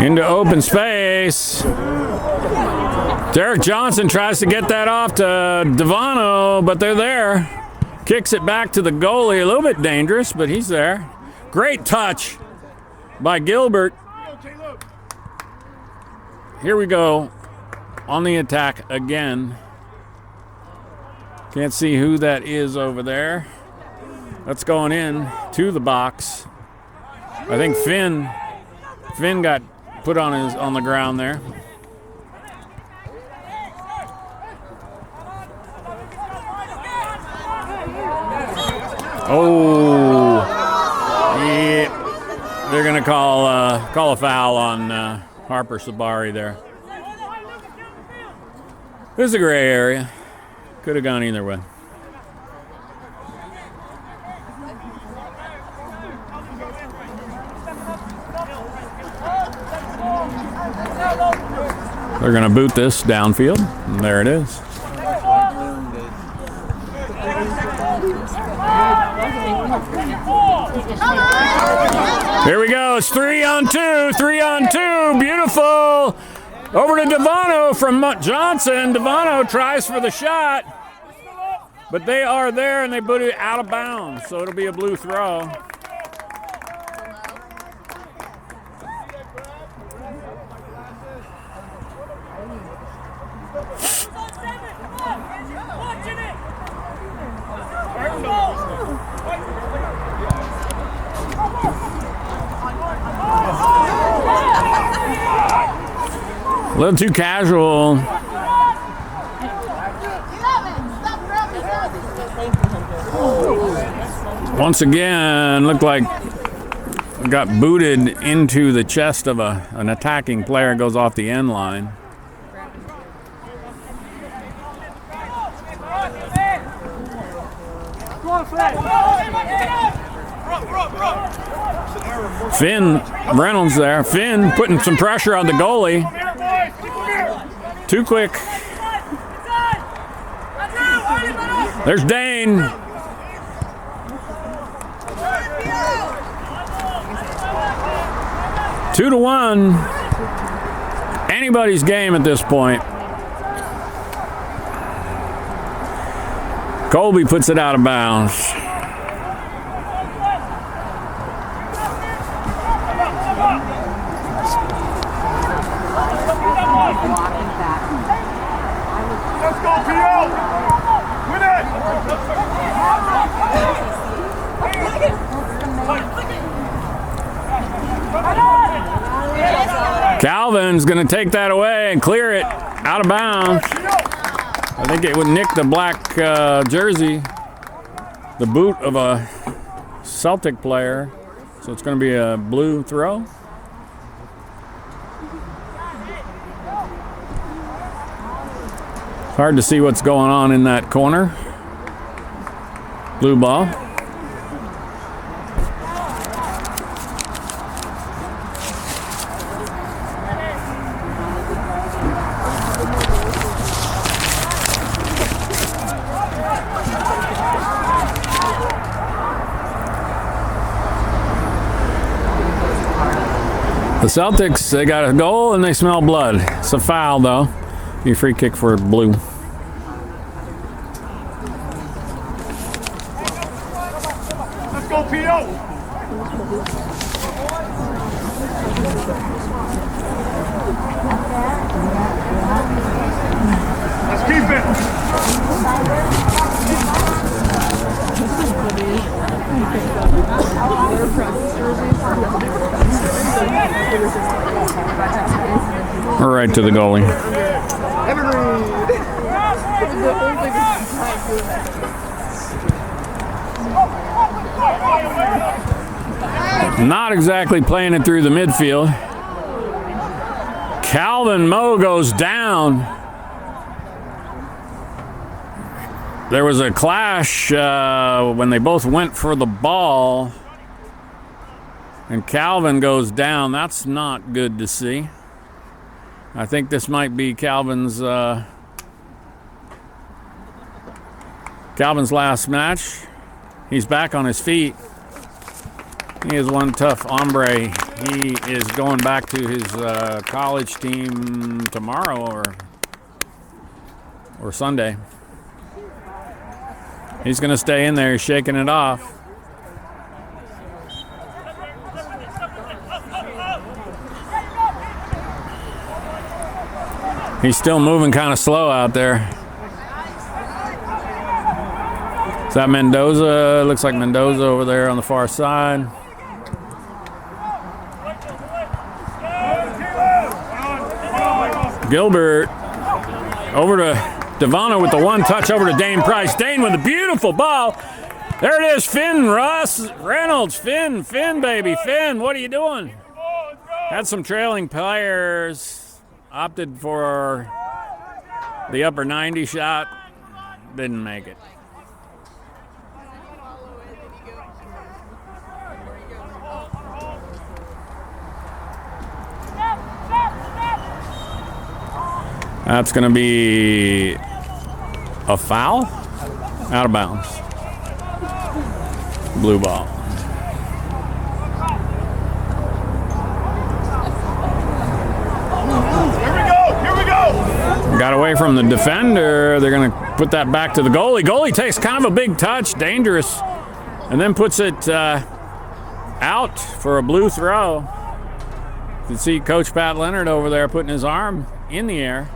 Into open space. Derek Johnson tries to get that off to Devano, but they're there. Kicks it back to the goalie. A little bit dangerous, but he's there. Great touch by Gilbert. Here we go. On the attack again. Can't see who that is over there. That's going in to the box. I think Finn got put on the ground there. Oh, yeah. They're gonna call a foul on Harper Sabari there. This is a gray area. Could have gone either way. They're going to boot this downfield. And there it is. Here we go. It's 3-on-2. 3-on-2. Beautiful. Over to Devano from Johnson. Devano tries for the shot, but they are there and they put it out of bounds, so it'll be a blue throw. A little too casual. Once again, looked like got booted into the chest of an attacking player. Goes off the end line. Finn Reynolds there. Finn putting some pressure on the goalie. Too quick. There's Dane. Two to one. Anybody's game at this point. Colby puts it out of bounds. Let's go, P.O. Win it! Calvin's going to take that away and clear it. Out of bounds. I think it would nick the black jersey, the boot of a Celtic player. So it's going to be a blue throw. Hard to see what's going on in that corner. Blue ball. The Celtics, they got a goal and they smell blood. It's a foul though. Be a free kick for blue. Let's go, P.O. Let's keep it. Right to the goalie. Not exactly playing it through the midfield. Calvin Moe goes down. There was a clash when they both went for the ball. And Calvin goes down. That's not good to see. I think this might be Calvin's last match. He's back on his feet. He is one tough hombre. He is going back to his college team tomorrow or Sunday. He's going to stay in there. He's shaking it off. He's still moving kind of slow out there. Is that Mendoza? Looks like Mendoza over there on the far side. Gilbert over to Devano with the one touch over to Dane Price. Dane with a beautiful ball. There it is, Finn Reynolds. Finn, baby. Finn, what are you doing? Had some trailing players. Opted for the upper 90 shot. Didn't make it. That's going to be a foul. Out of bounds. Blue ball. Got away from the defender. They're going to put that back to the goalie. Goalie takes kind of a big touch, dangerous, and then puts it out for a blue throw. You can see Coach Pat Leonard over there putting his arm in the air.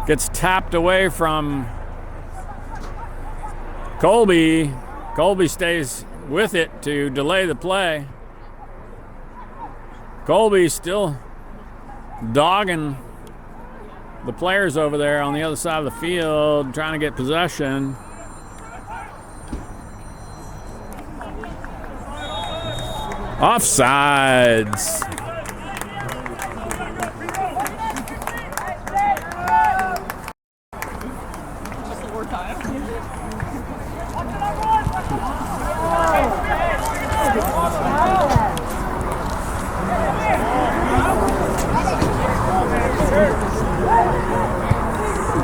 Gets tapped away from Colby. Colby stays with it to delay the play. Colby still dogging the players over there on the other side of the field, trying to get possession. Offsides.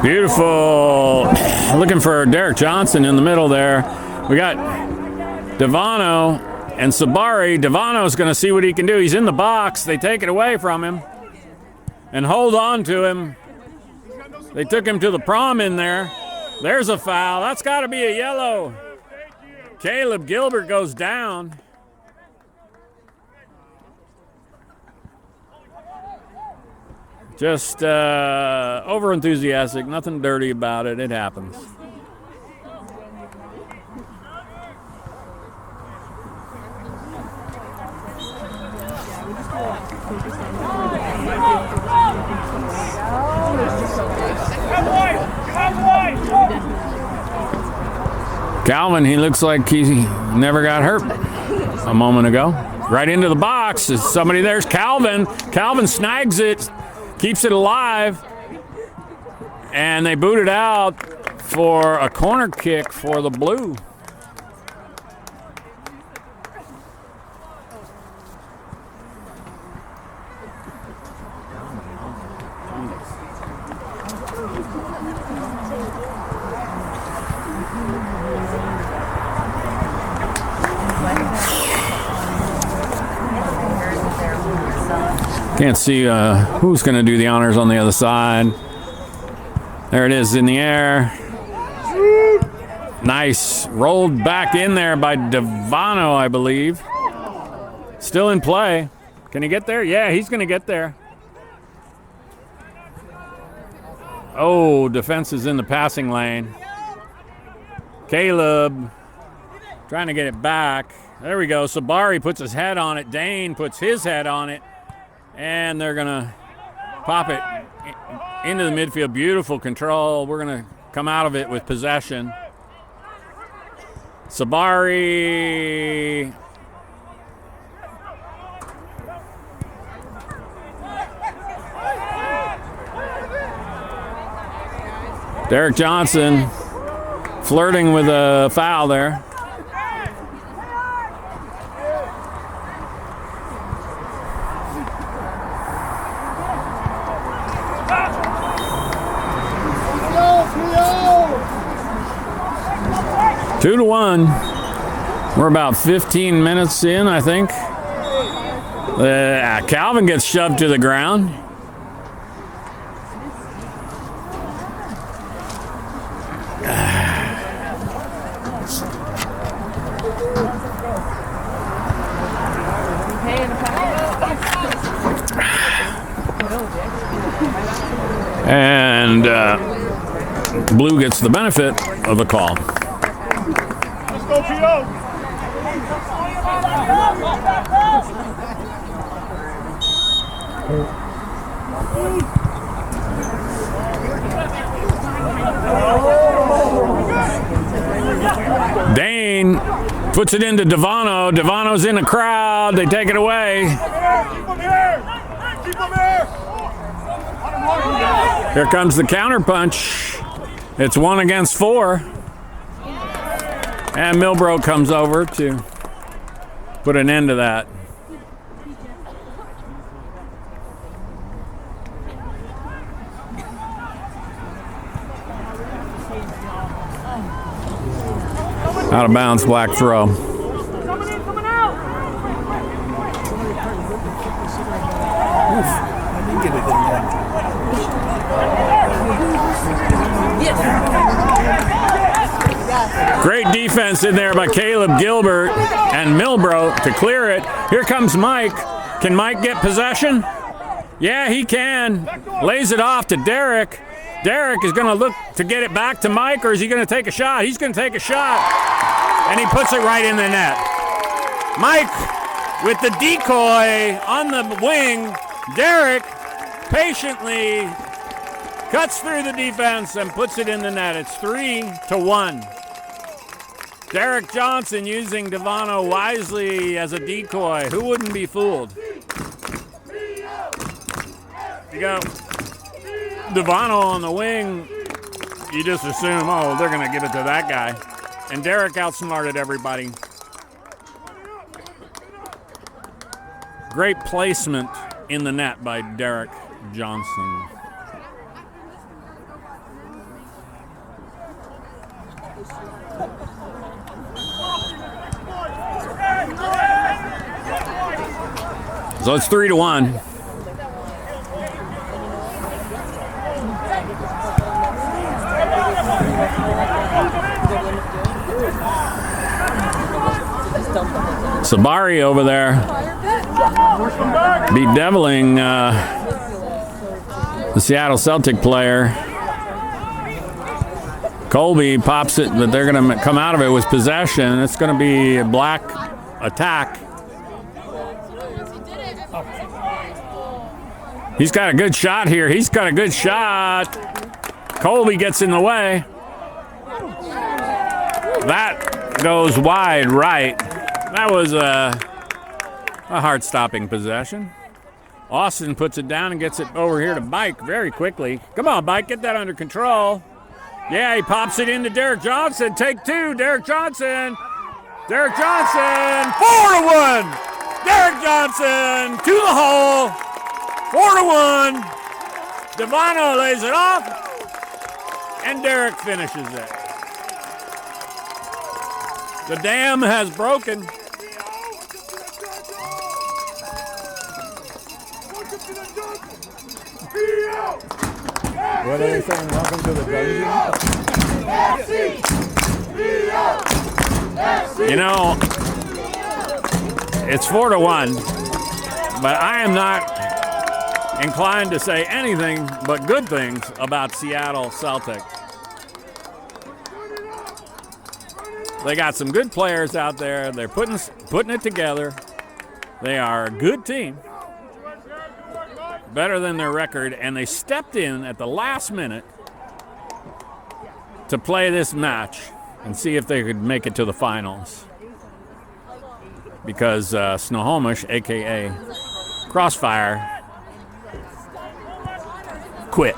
Beautiful. Looking for Derek Johnson in the middle there. We got Devano and Sabari. Devano's going to see what he can do. He's in the box. They take it away from him and hold on to him. They took him to the prom in there. There's a foul. That's got to be a yellow. Caleb Gilbert goes down. Just over-enthusiastic, nothing dirty about it. It happens. Calvin, he looks like he never got hurt a moment ago. Right into the box. Is somebody there's Calvin. Calvin snags it, keeps it alive, and they boot it out for a corner kick for the Blue. Can't see who's going to do the honors on the other side. There it is in the air. Nice. Rolled back in there by Devano, I believe. Still in play. Can he get there? Yeah, he's going to get there. Oh, defense is in the passing lane. Caleb trying to get it back. There we go. Sabari puts his head on it. Dane puts his head on it. And they're going to pop it into the midfield. Beautiful control. We're going to come out of it with possession. Sabari. Derek Johnson flirting with a foul there. Two to one. We're about 15 minutes in, I think. Calvin gets shoved to the ground. And Blue gets the benefit of the call. Let's go, P.O. Dane puts it into Devano. Devano's in the crowd. They take it away. Keep him here. Keep him here. Here comes the counter punch. It's 1 against 4. And Milbro comes over to put an end to that. Out of bounds, black throw. Great defense in there by Caleb Gilbert and Milbro to clear it. Here comes Mike. Can Mike get possession? Yeah, he can. Lays it off to Derek. Derek is going to look to get it back to Mike, or is he going to take a shot? He's going to take a shot. And he puts it right in the net. Mike with the decoy on the wing. Derek patiently cuts through the defense and puts it in the net. It's 3-1. Derek Johnson using Devano wisely as a decoy. Who wouldn't be fooled? You go Devano on the wing, you just assume, oh, they're going to give it to that guy. And Derek outsmarted everybody. Great placement in the net by Derek Johnson. So it's 3-1. Sabari over there bedeviling the Seattle Celtic player. Colby pops it, but they're going to come out of it with possession. It's going to be a black attack. He's got a good shot here. He's got a good shot. Colby gets in the way. That goes wide right. That was a heart-stopping possession. Austin puts it down and gets it over here to Mike very quickly. Come on, Mike, get that under control. Yeah, he pops it into Derek Johnson. Take two, Derek Johnson. Derek Johnson, 4-1. Derek Johnson to the hole, 4-1. Devano lays it off, and Derek finishes it. The dam has broken. What are they saying? Welcome to the dungeon? You know, it's 4-1, but I am not inclined to say anything but good things about Seattle Celtic. They got some good players out there. They're putting it together. They are a good team, better than their record, and they stepped in at the last minute to play this match and see if they could make it to the finals. Because Snohomish, a.k.a. Crossfire, quit.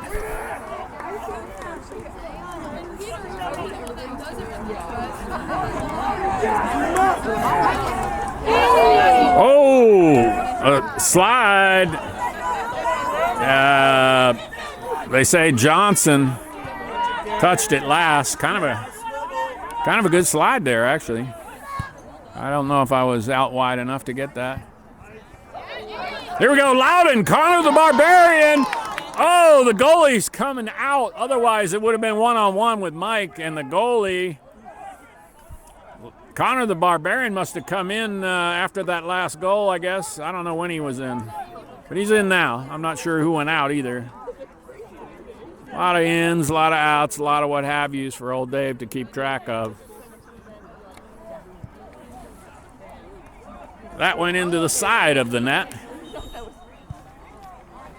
Oh, a slide. They say Johnson touched it last. Kind of a good slide there, actually. I don't know if I was out wide enough to get that. Here we go, Loudon, Connor the Barbarian. Oh, the goalie's coming out. Otherwise, it would have been one-on-one with Mike and the goalie. Connor the Barbarian must have come in after that last goal, I guess. I don't know when he was in, but he's in now. I'm not sure who went out either. A lot of ins, a lot of outs, a lot of what have yous for old Dave to keep track of. That went into the side of the net.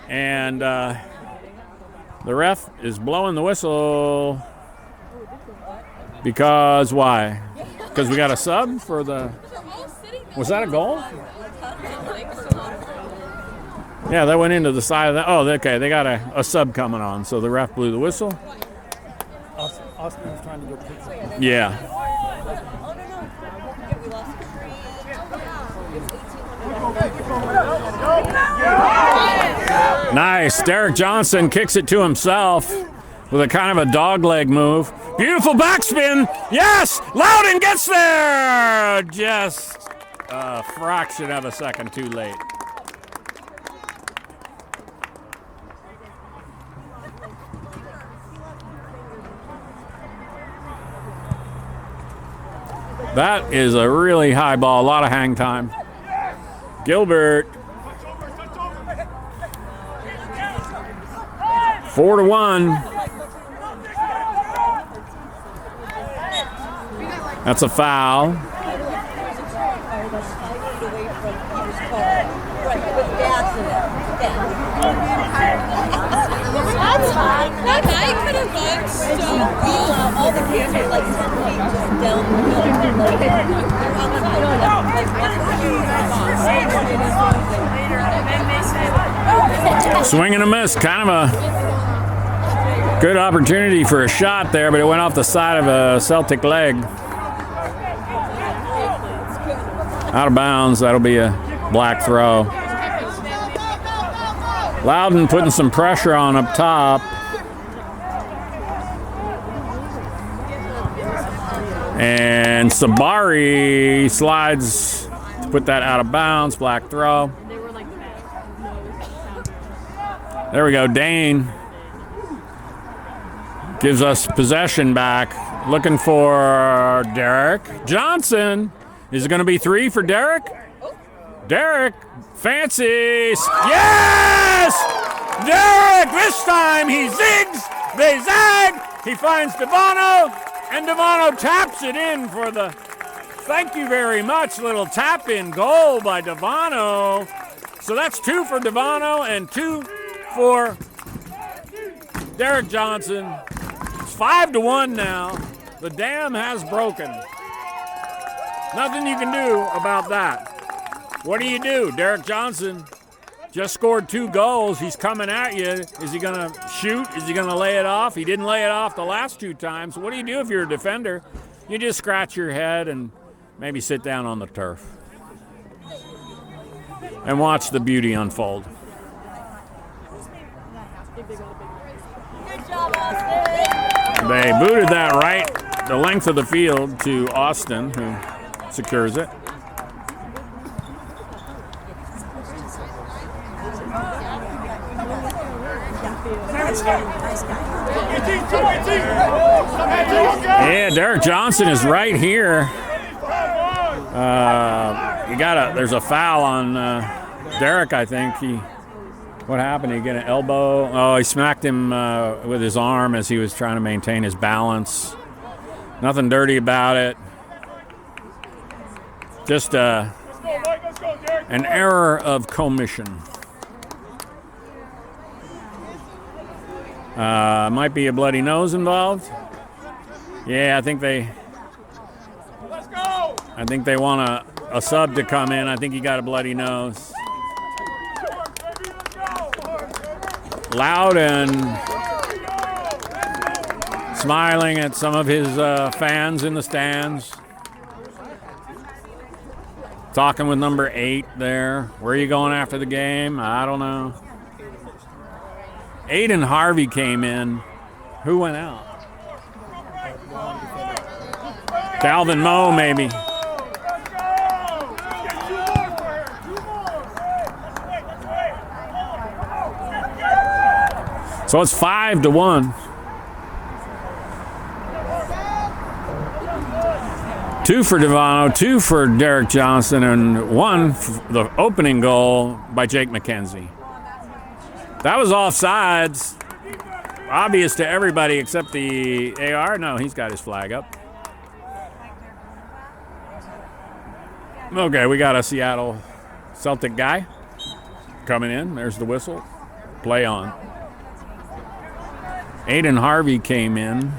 And the ref is blowing the whistle. Because why? Because we got a sub for the... Was that a goal? Yeah, that went into the side of that. Oh, okay, they got a sub coming on, so the ref blew the whistle. Austin was trying to get pizza. Yeah. Nice. Derek Johnson kicks it to himself with a kind of a dogleg move. Beautiful backspin. Yes! Loudon gets there! Just a fraction of a second too late. That is a really high ball. A lot of hang time. Gilbert. 4-1. That's a foul. That guy could have gone so well. All the kids are like 10 feet just down the Swing and a miss. Kind of a good opportunity for a shot there, but it went off the side of a Celtic leg. Out of bounds. That'll be a black throw. Loudon putting some pressure on up top. And Sabari slides to put that out of bounds. Black throw. There we go. Dane gives us possession back. Looking for Derek Johnson. Is it going to be 3 for Derek? Derek, fancy. Yes! Derek, this time he zigs, they zag. He finds Devano, and Devano taps it in for the, thank you very much, little tap-in goal by Devano. So that's 2 for Devano and 2 for Derek Johnson. It's 5-1 now. The dam has broken. Nothing you can do about that. What do? Derek Johnson just scored 2 goals. He's coming at you. Is he going to shoot? Is he going to lay it off? He didn't lay it off the last 2 times. What do you do if you're a defender? You just scratch your head and maybe sit down on the turf and watch the beauty unfold. Good job, Austin. They booted that right the length of the field to Austin, who secures it. Yeah, Derek Johnson is right here. There's a foul on Derek, I think. What happened? He get an elbow? Oh, he smacked him with his arm as he was trying to maintain his balance. Nothing dirty about it. Just an error of commission. Might be a bloody nose involved. Yeah, I think they want a sub to come in. I think he got a bloody nose. Loudon smiling at some of his fans in the stands. Talking with number 8 there. Where are you going after the game? I don't know. Aiden Harvey came in. Who went out? Calvin Moe, maybe. So it's 5-1. 2 for Devano, 2 for Derek Johnson, and 1 for the opening goal by Jake McKenzie. That was offsides. Obvious to everybody except the AR. No, he's got his flag up. Okay, we got a Seattle Celtic guy coming in. There's the whistle. Play on. Aiden Harvey came in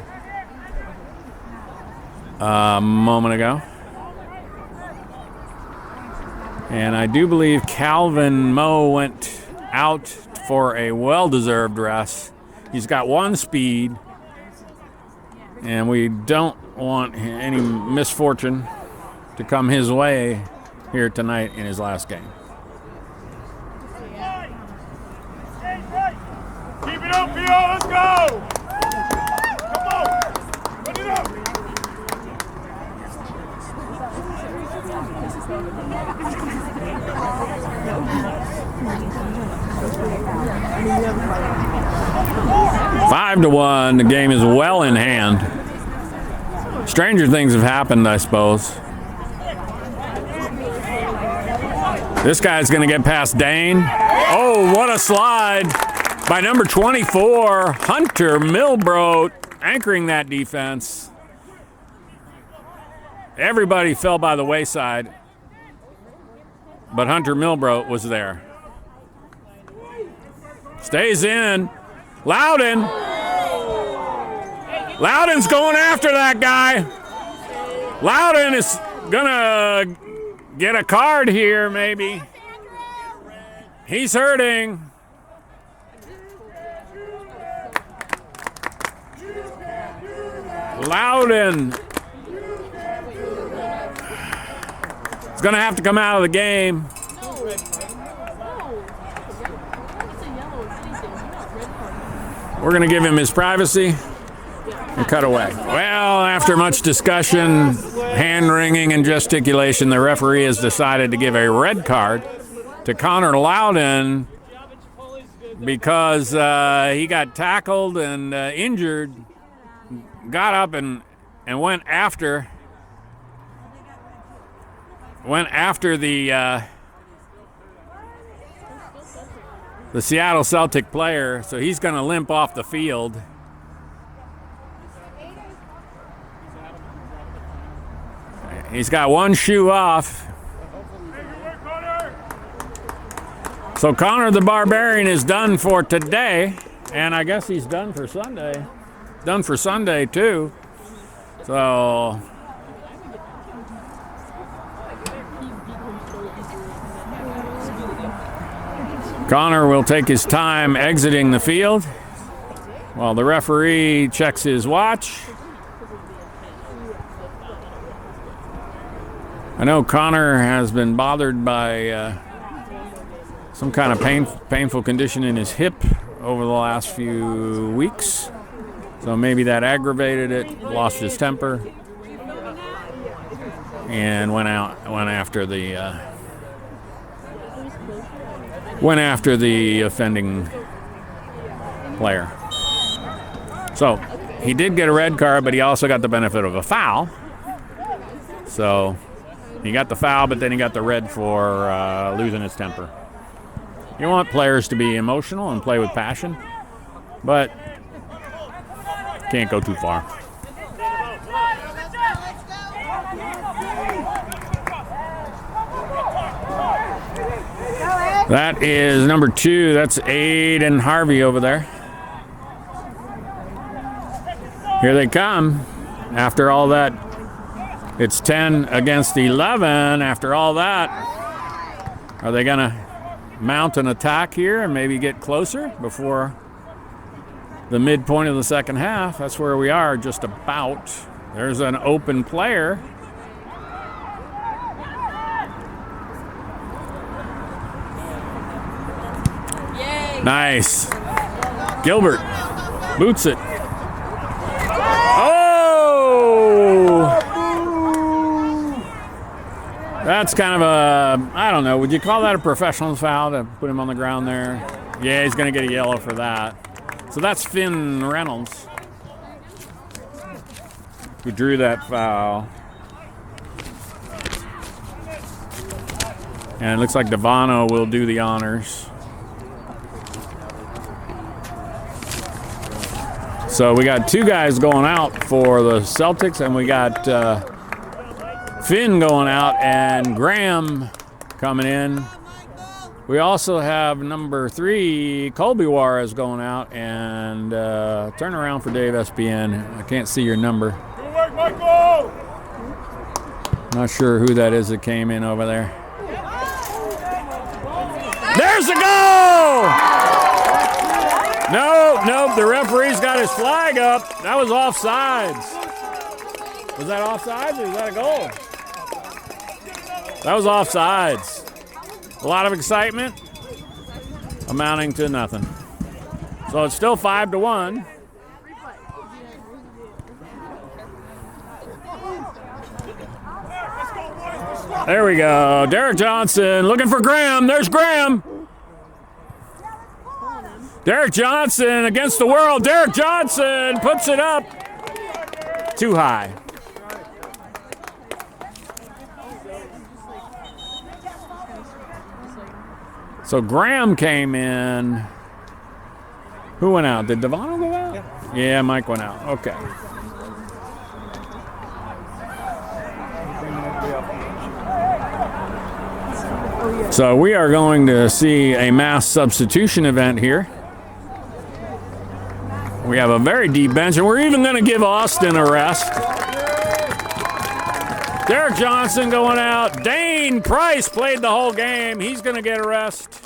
a moment ago. And I do believe Calvin Moe went out for a well-deserved rest. He's got 1 speed, and we don't want any misfortune to come his way here tonight in his last game. Keep it up, P.O. Let's go! Come on! Put it up! 5-1. The game is well in hand. Stranger things have happened, I suppose. This guy's going to get past Dane. Oh, what a slide by number 24, Hunter Milbrodt, anchoring that defense. Everybody fell by the wayside, but Hunter Milbrodt was there. Stays in. Loudon. Loudon's going after that guy. Loudon is gonna get a card here, maybe. He's hurting. Loudon is gonna have to come out of the game. We're going to give him his privacy and cut away. Well, after much discussion, hand-wringing, and gesticulation, the referee has decided to give a red card to Connor Loudon because he got tackled and injured, got up and went after the Seattle Celtic player, so he's going to limp off the field. He's got 1 shoe off. So Connor the Barbarian is done for today, and I guess he's done for Sunday. Done for Sunday, too. So So Connor will take his time exiting the field while the referee checks his watch. I know Connor has been bothered by some kind of painful condition in his hip over the last few weeks. So maybe that aggravated it, lost his temper, and went after the offending player. So he did get a red card, but he also got the benefit of a foul. So he got the foul, but then he got the red for losing his temper. You want players to be emotional and play with passion, but can't go too far. That is number 2. That's Aiden Harvey over there. Here they come. After all that, it's 10 against 11. After all that, are they going to mount an attack here and maybe get closer before the midpoint of the second half? That's where we are, just about. There's an open player. Yay. Nice. Gilbert boots it. Oh! That's kind of a, I don't know, would you call that a professional foul to put him on the ground there? Yeah, he's going to get a yellow for that. So that's Finn Reynolds who drew that foul. And it looks like Devano will do the honors. So we got 2 guys going out for the Celtics, and we got Finn going out and Graham coming in. We also have number 3, Colby Juarez, going out, and turn around for DAVEspn. I can't see your number. Good work, Michael! Not sure who that is that came in over there. There's the goal! Nope, the referee's got his flag up. That was offsides. Was that offsides or was that a goal? That was offsides. A lot of excitement, amounting to nothing. So it's still 5-1. There we go. Derek Johnson looking for Graham. There's Graham. Derek Johnson against the world. Derek Johnson puts it up. Too high. So Graham came in. Who went out? Did Devano go out? Yeah, Mike went out. Okay. So we are going to see a mass substitution event here. We have a very deep bench, and we're even going to give Austin a rest. Derek Johnson going out. Dane Price played the whole game. He's going to get a rest.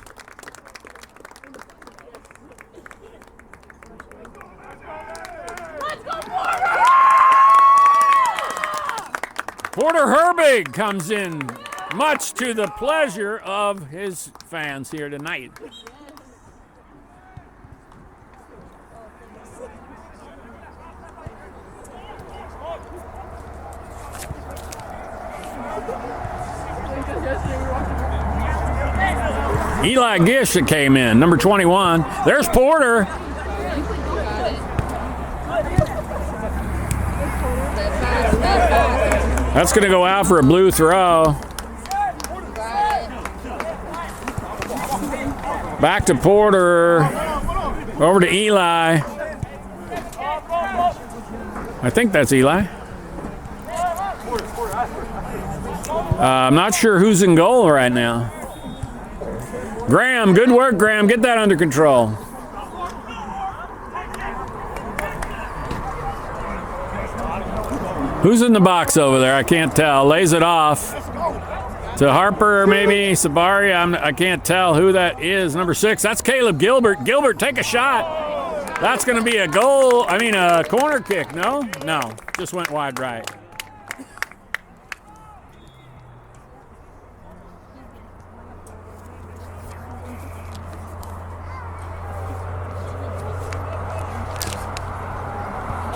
Porter Herbig comes in, much to the pleasure of his fans here tonight. Eli Gish that came in, number 21. There's Porter. That's going to go out for a blue throw. Back to Porter. Over to Eli. I think that's Eli. I'm not sure who's in goal right now. Graham, good work, Graham. Get that under control. Who's in the box over there? I can't tell. Lays it off to Harper, maybe Sabari. I can't tell who that is. Number 6. That's Caleb Gilbert. Gilbert, take a shot. That's going to be a goal. I mean, a corner kick. No, just went wide right.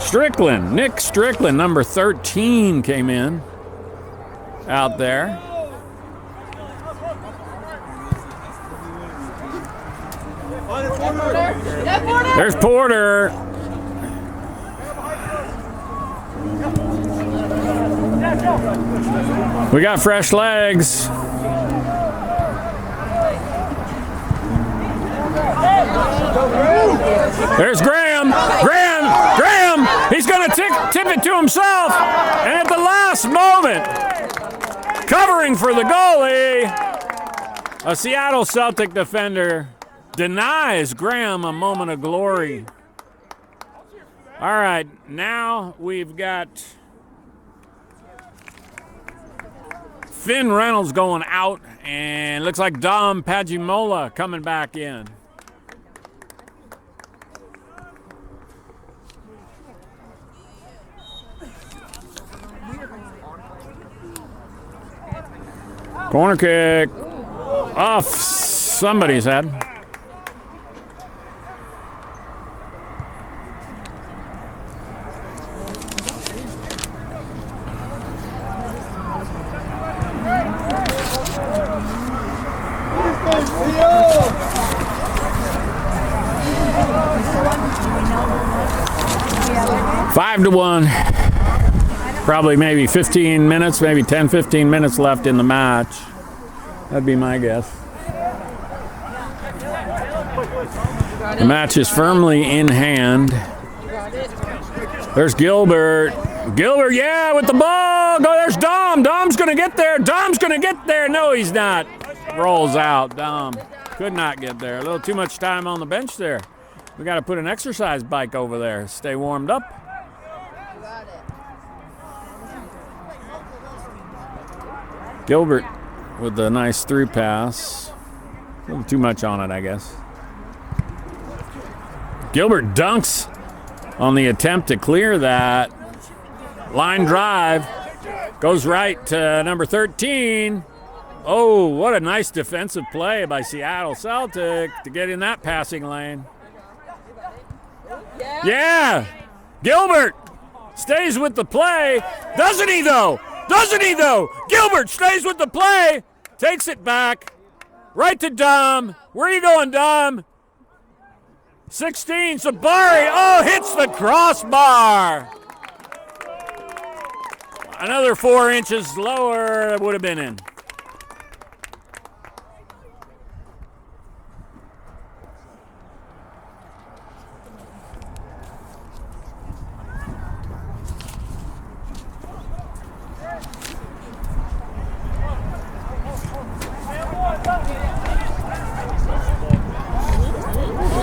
Strickland, Nick Strickland, number 13, came in out there. There's Porter. We got fresh legs. There's Graham. Graham. He's going to tip it to himself. And at the last moment, covering for the goalie, a Seattle Celtic defender denies Graham a moment of glory. All right, now we've got Finn Reynolds going out, and looks like Dom Pagimola coming back in. Corner kick off somebody's head. Five to 1. Probably maybe 15 minutes, maybe 10, 15 minutes left in the match. That'd be my guess. The match is firmly in hand. There's Gilbert. Gilbert, yeah, with the ball. Go, there's Dom. Dom's going to get there. Dom's going to get there. No, he's not. Rolls out. Dom could not get there. A little too much time on the bench there. We got to put an exercise bike over there. Stay warmed up. Gilbert with the nice through pass. A little too much on it, I guess. Gilbert dunks on the attempt to clear that. Line drive. Goes right to number 13. Oh, what a nice defensive play by Seattle Celtic to get in that passing lane. Yeah! Gilbert stays with the play. Doesn't he, though? Gilbert stays with the play. Takes it back. Right to Dom. Where are you going, Dom? 16, Sabari. Oh, hits the crossbar. Another 4 inches lower, would have been in.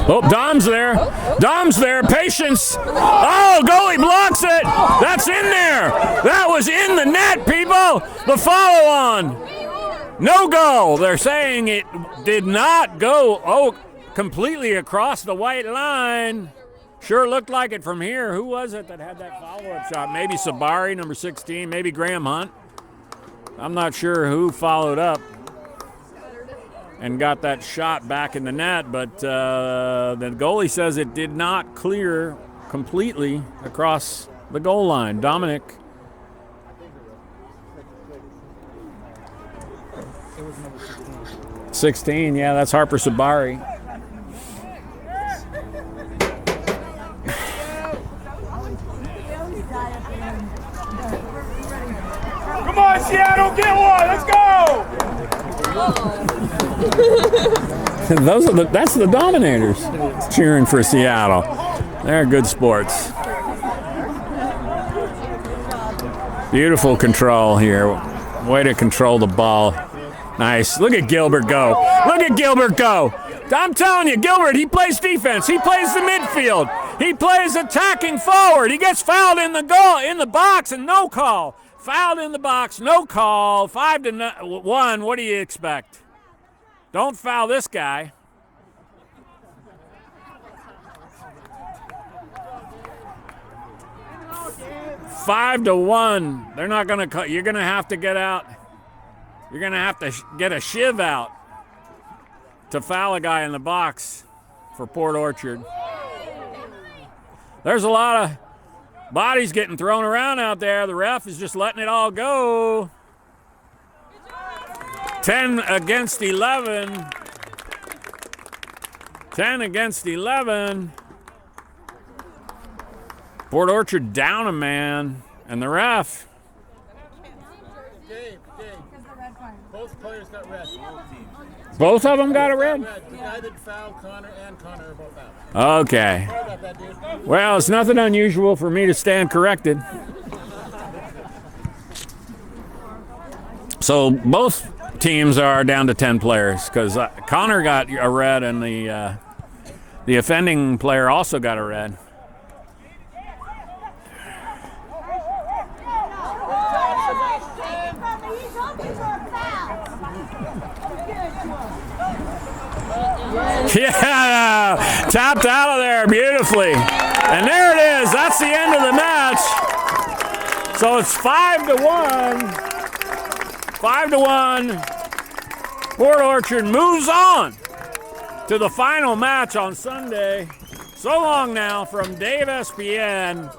Oh, Dom's there. Dom's there. Patience. Oh, goalie blocks it. That's in there. That was in the net, people. The follow-on. No goal. They're saying it did not go, completely across the white line. Sure looked like it from here. Who was it that had that follow-up shot? Maybe Sabari, number 16. Maybe Graham Hunt. I'm not sure who followed up and got that shot back in the net, but the goalie says it did not clear completely across the goal line. Dominic. It was number 16. 16, yeah, that's Harper Sabari. Come on, Seattle, get one. Let's go. That's the Dominators cheering for Seattle. They're good sports. Beautiful control here. Way to control the ball. Nice. Look at Gilbert go. I'm telling you, Gilbert, he plays defense. He plays the midfield. He plays attacking forward. He gets fouled in the box, and no call. Fouled in the box, no call. 5-1. What do you expect? Don't foul this guy. Five to 1. They're not going to. You're going to have to get out. You're going to have to get a shiv out to foul a guy in the box for Port Orchard. There's a lot of bodies getting thrown around out there. The ref is just letting it all go. 10 against 11. 10 against 11. Port Orchard down a man, and the ref. Dave. Both players got red. Both of them got a red? The guy that fouled Connor and Connor are both out. Okay. Sorry about that, dude. Well, it's nothing unusual for me to stand corrected. So both teams are down to 10 players because Connor got a red and the offending player also got a red. Yeah, tapped out of there beautifully. And there it is. That's the end of the match. So it's 5-1. 5-1. Port Orchard moves on to the final match on Sunday. So long now from DAVEspn.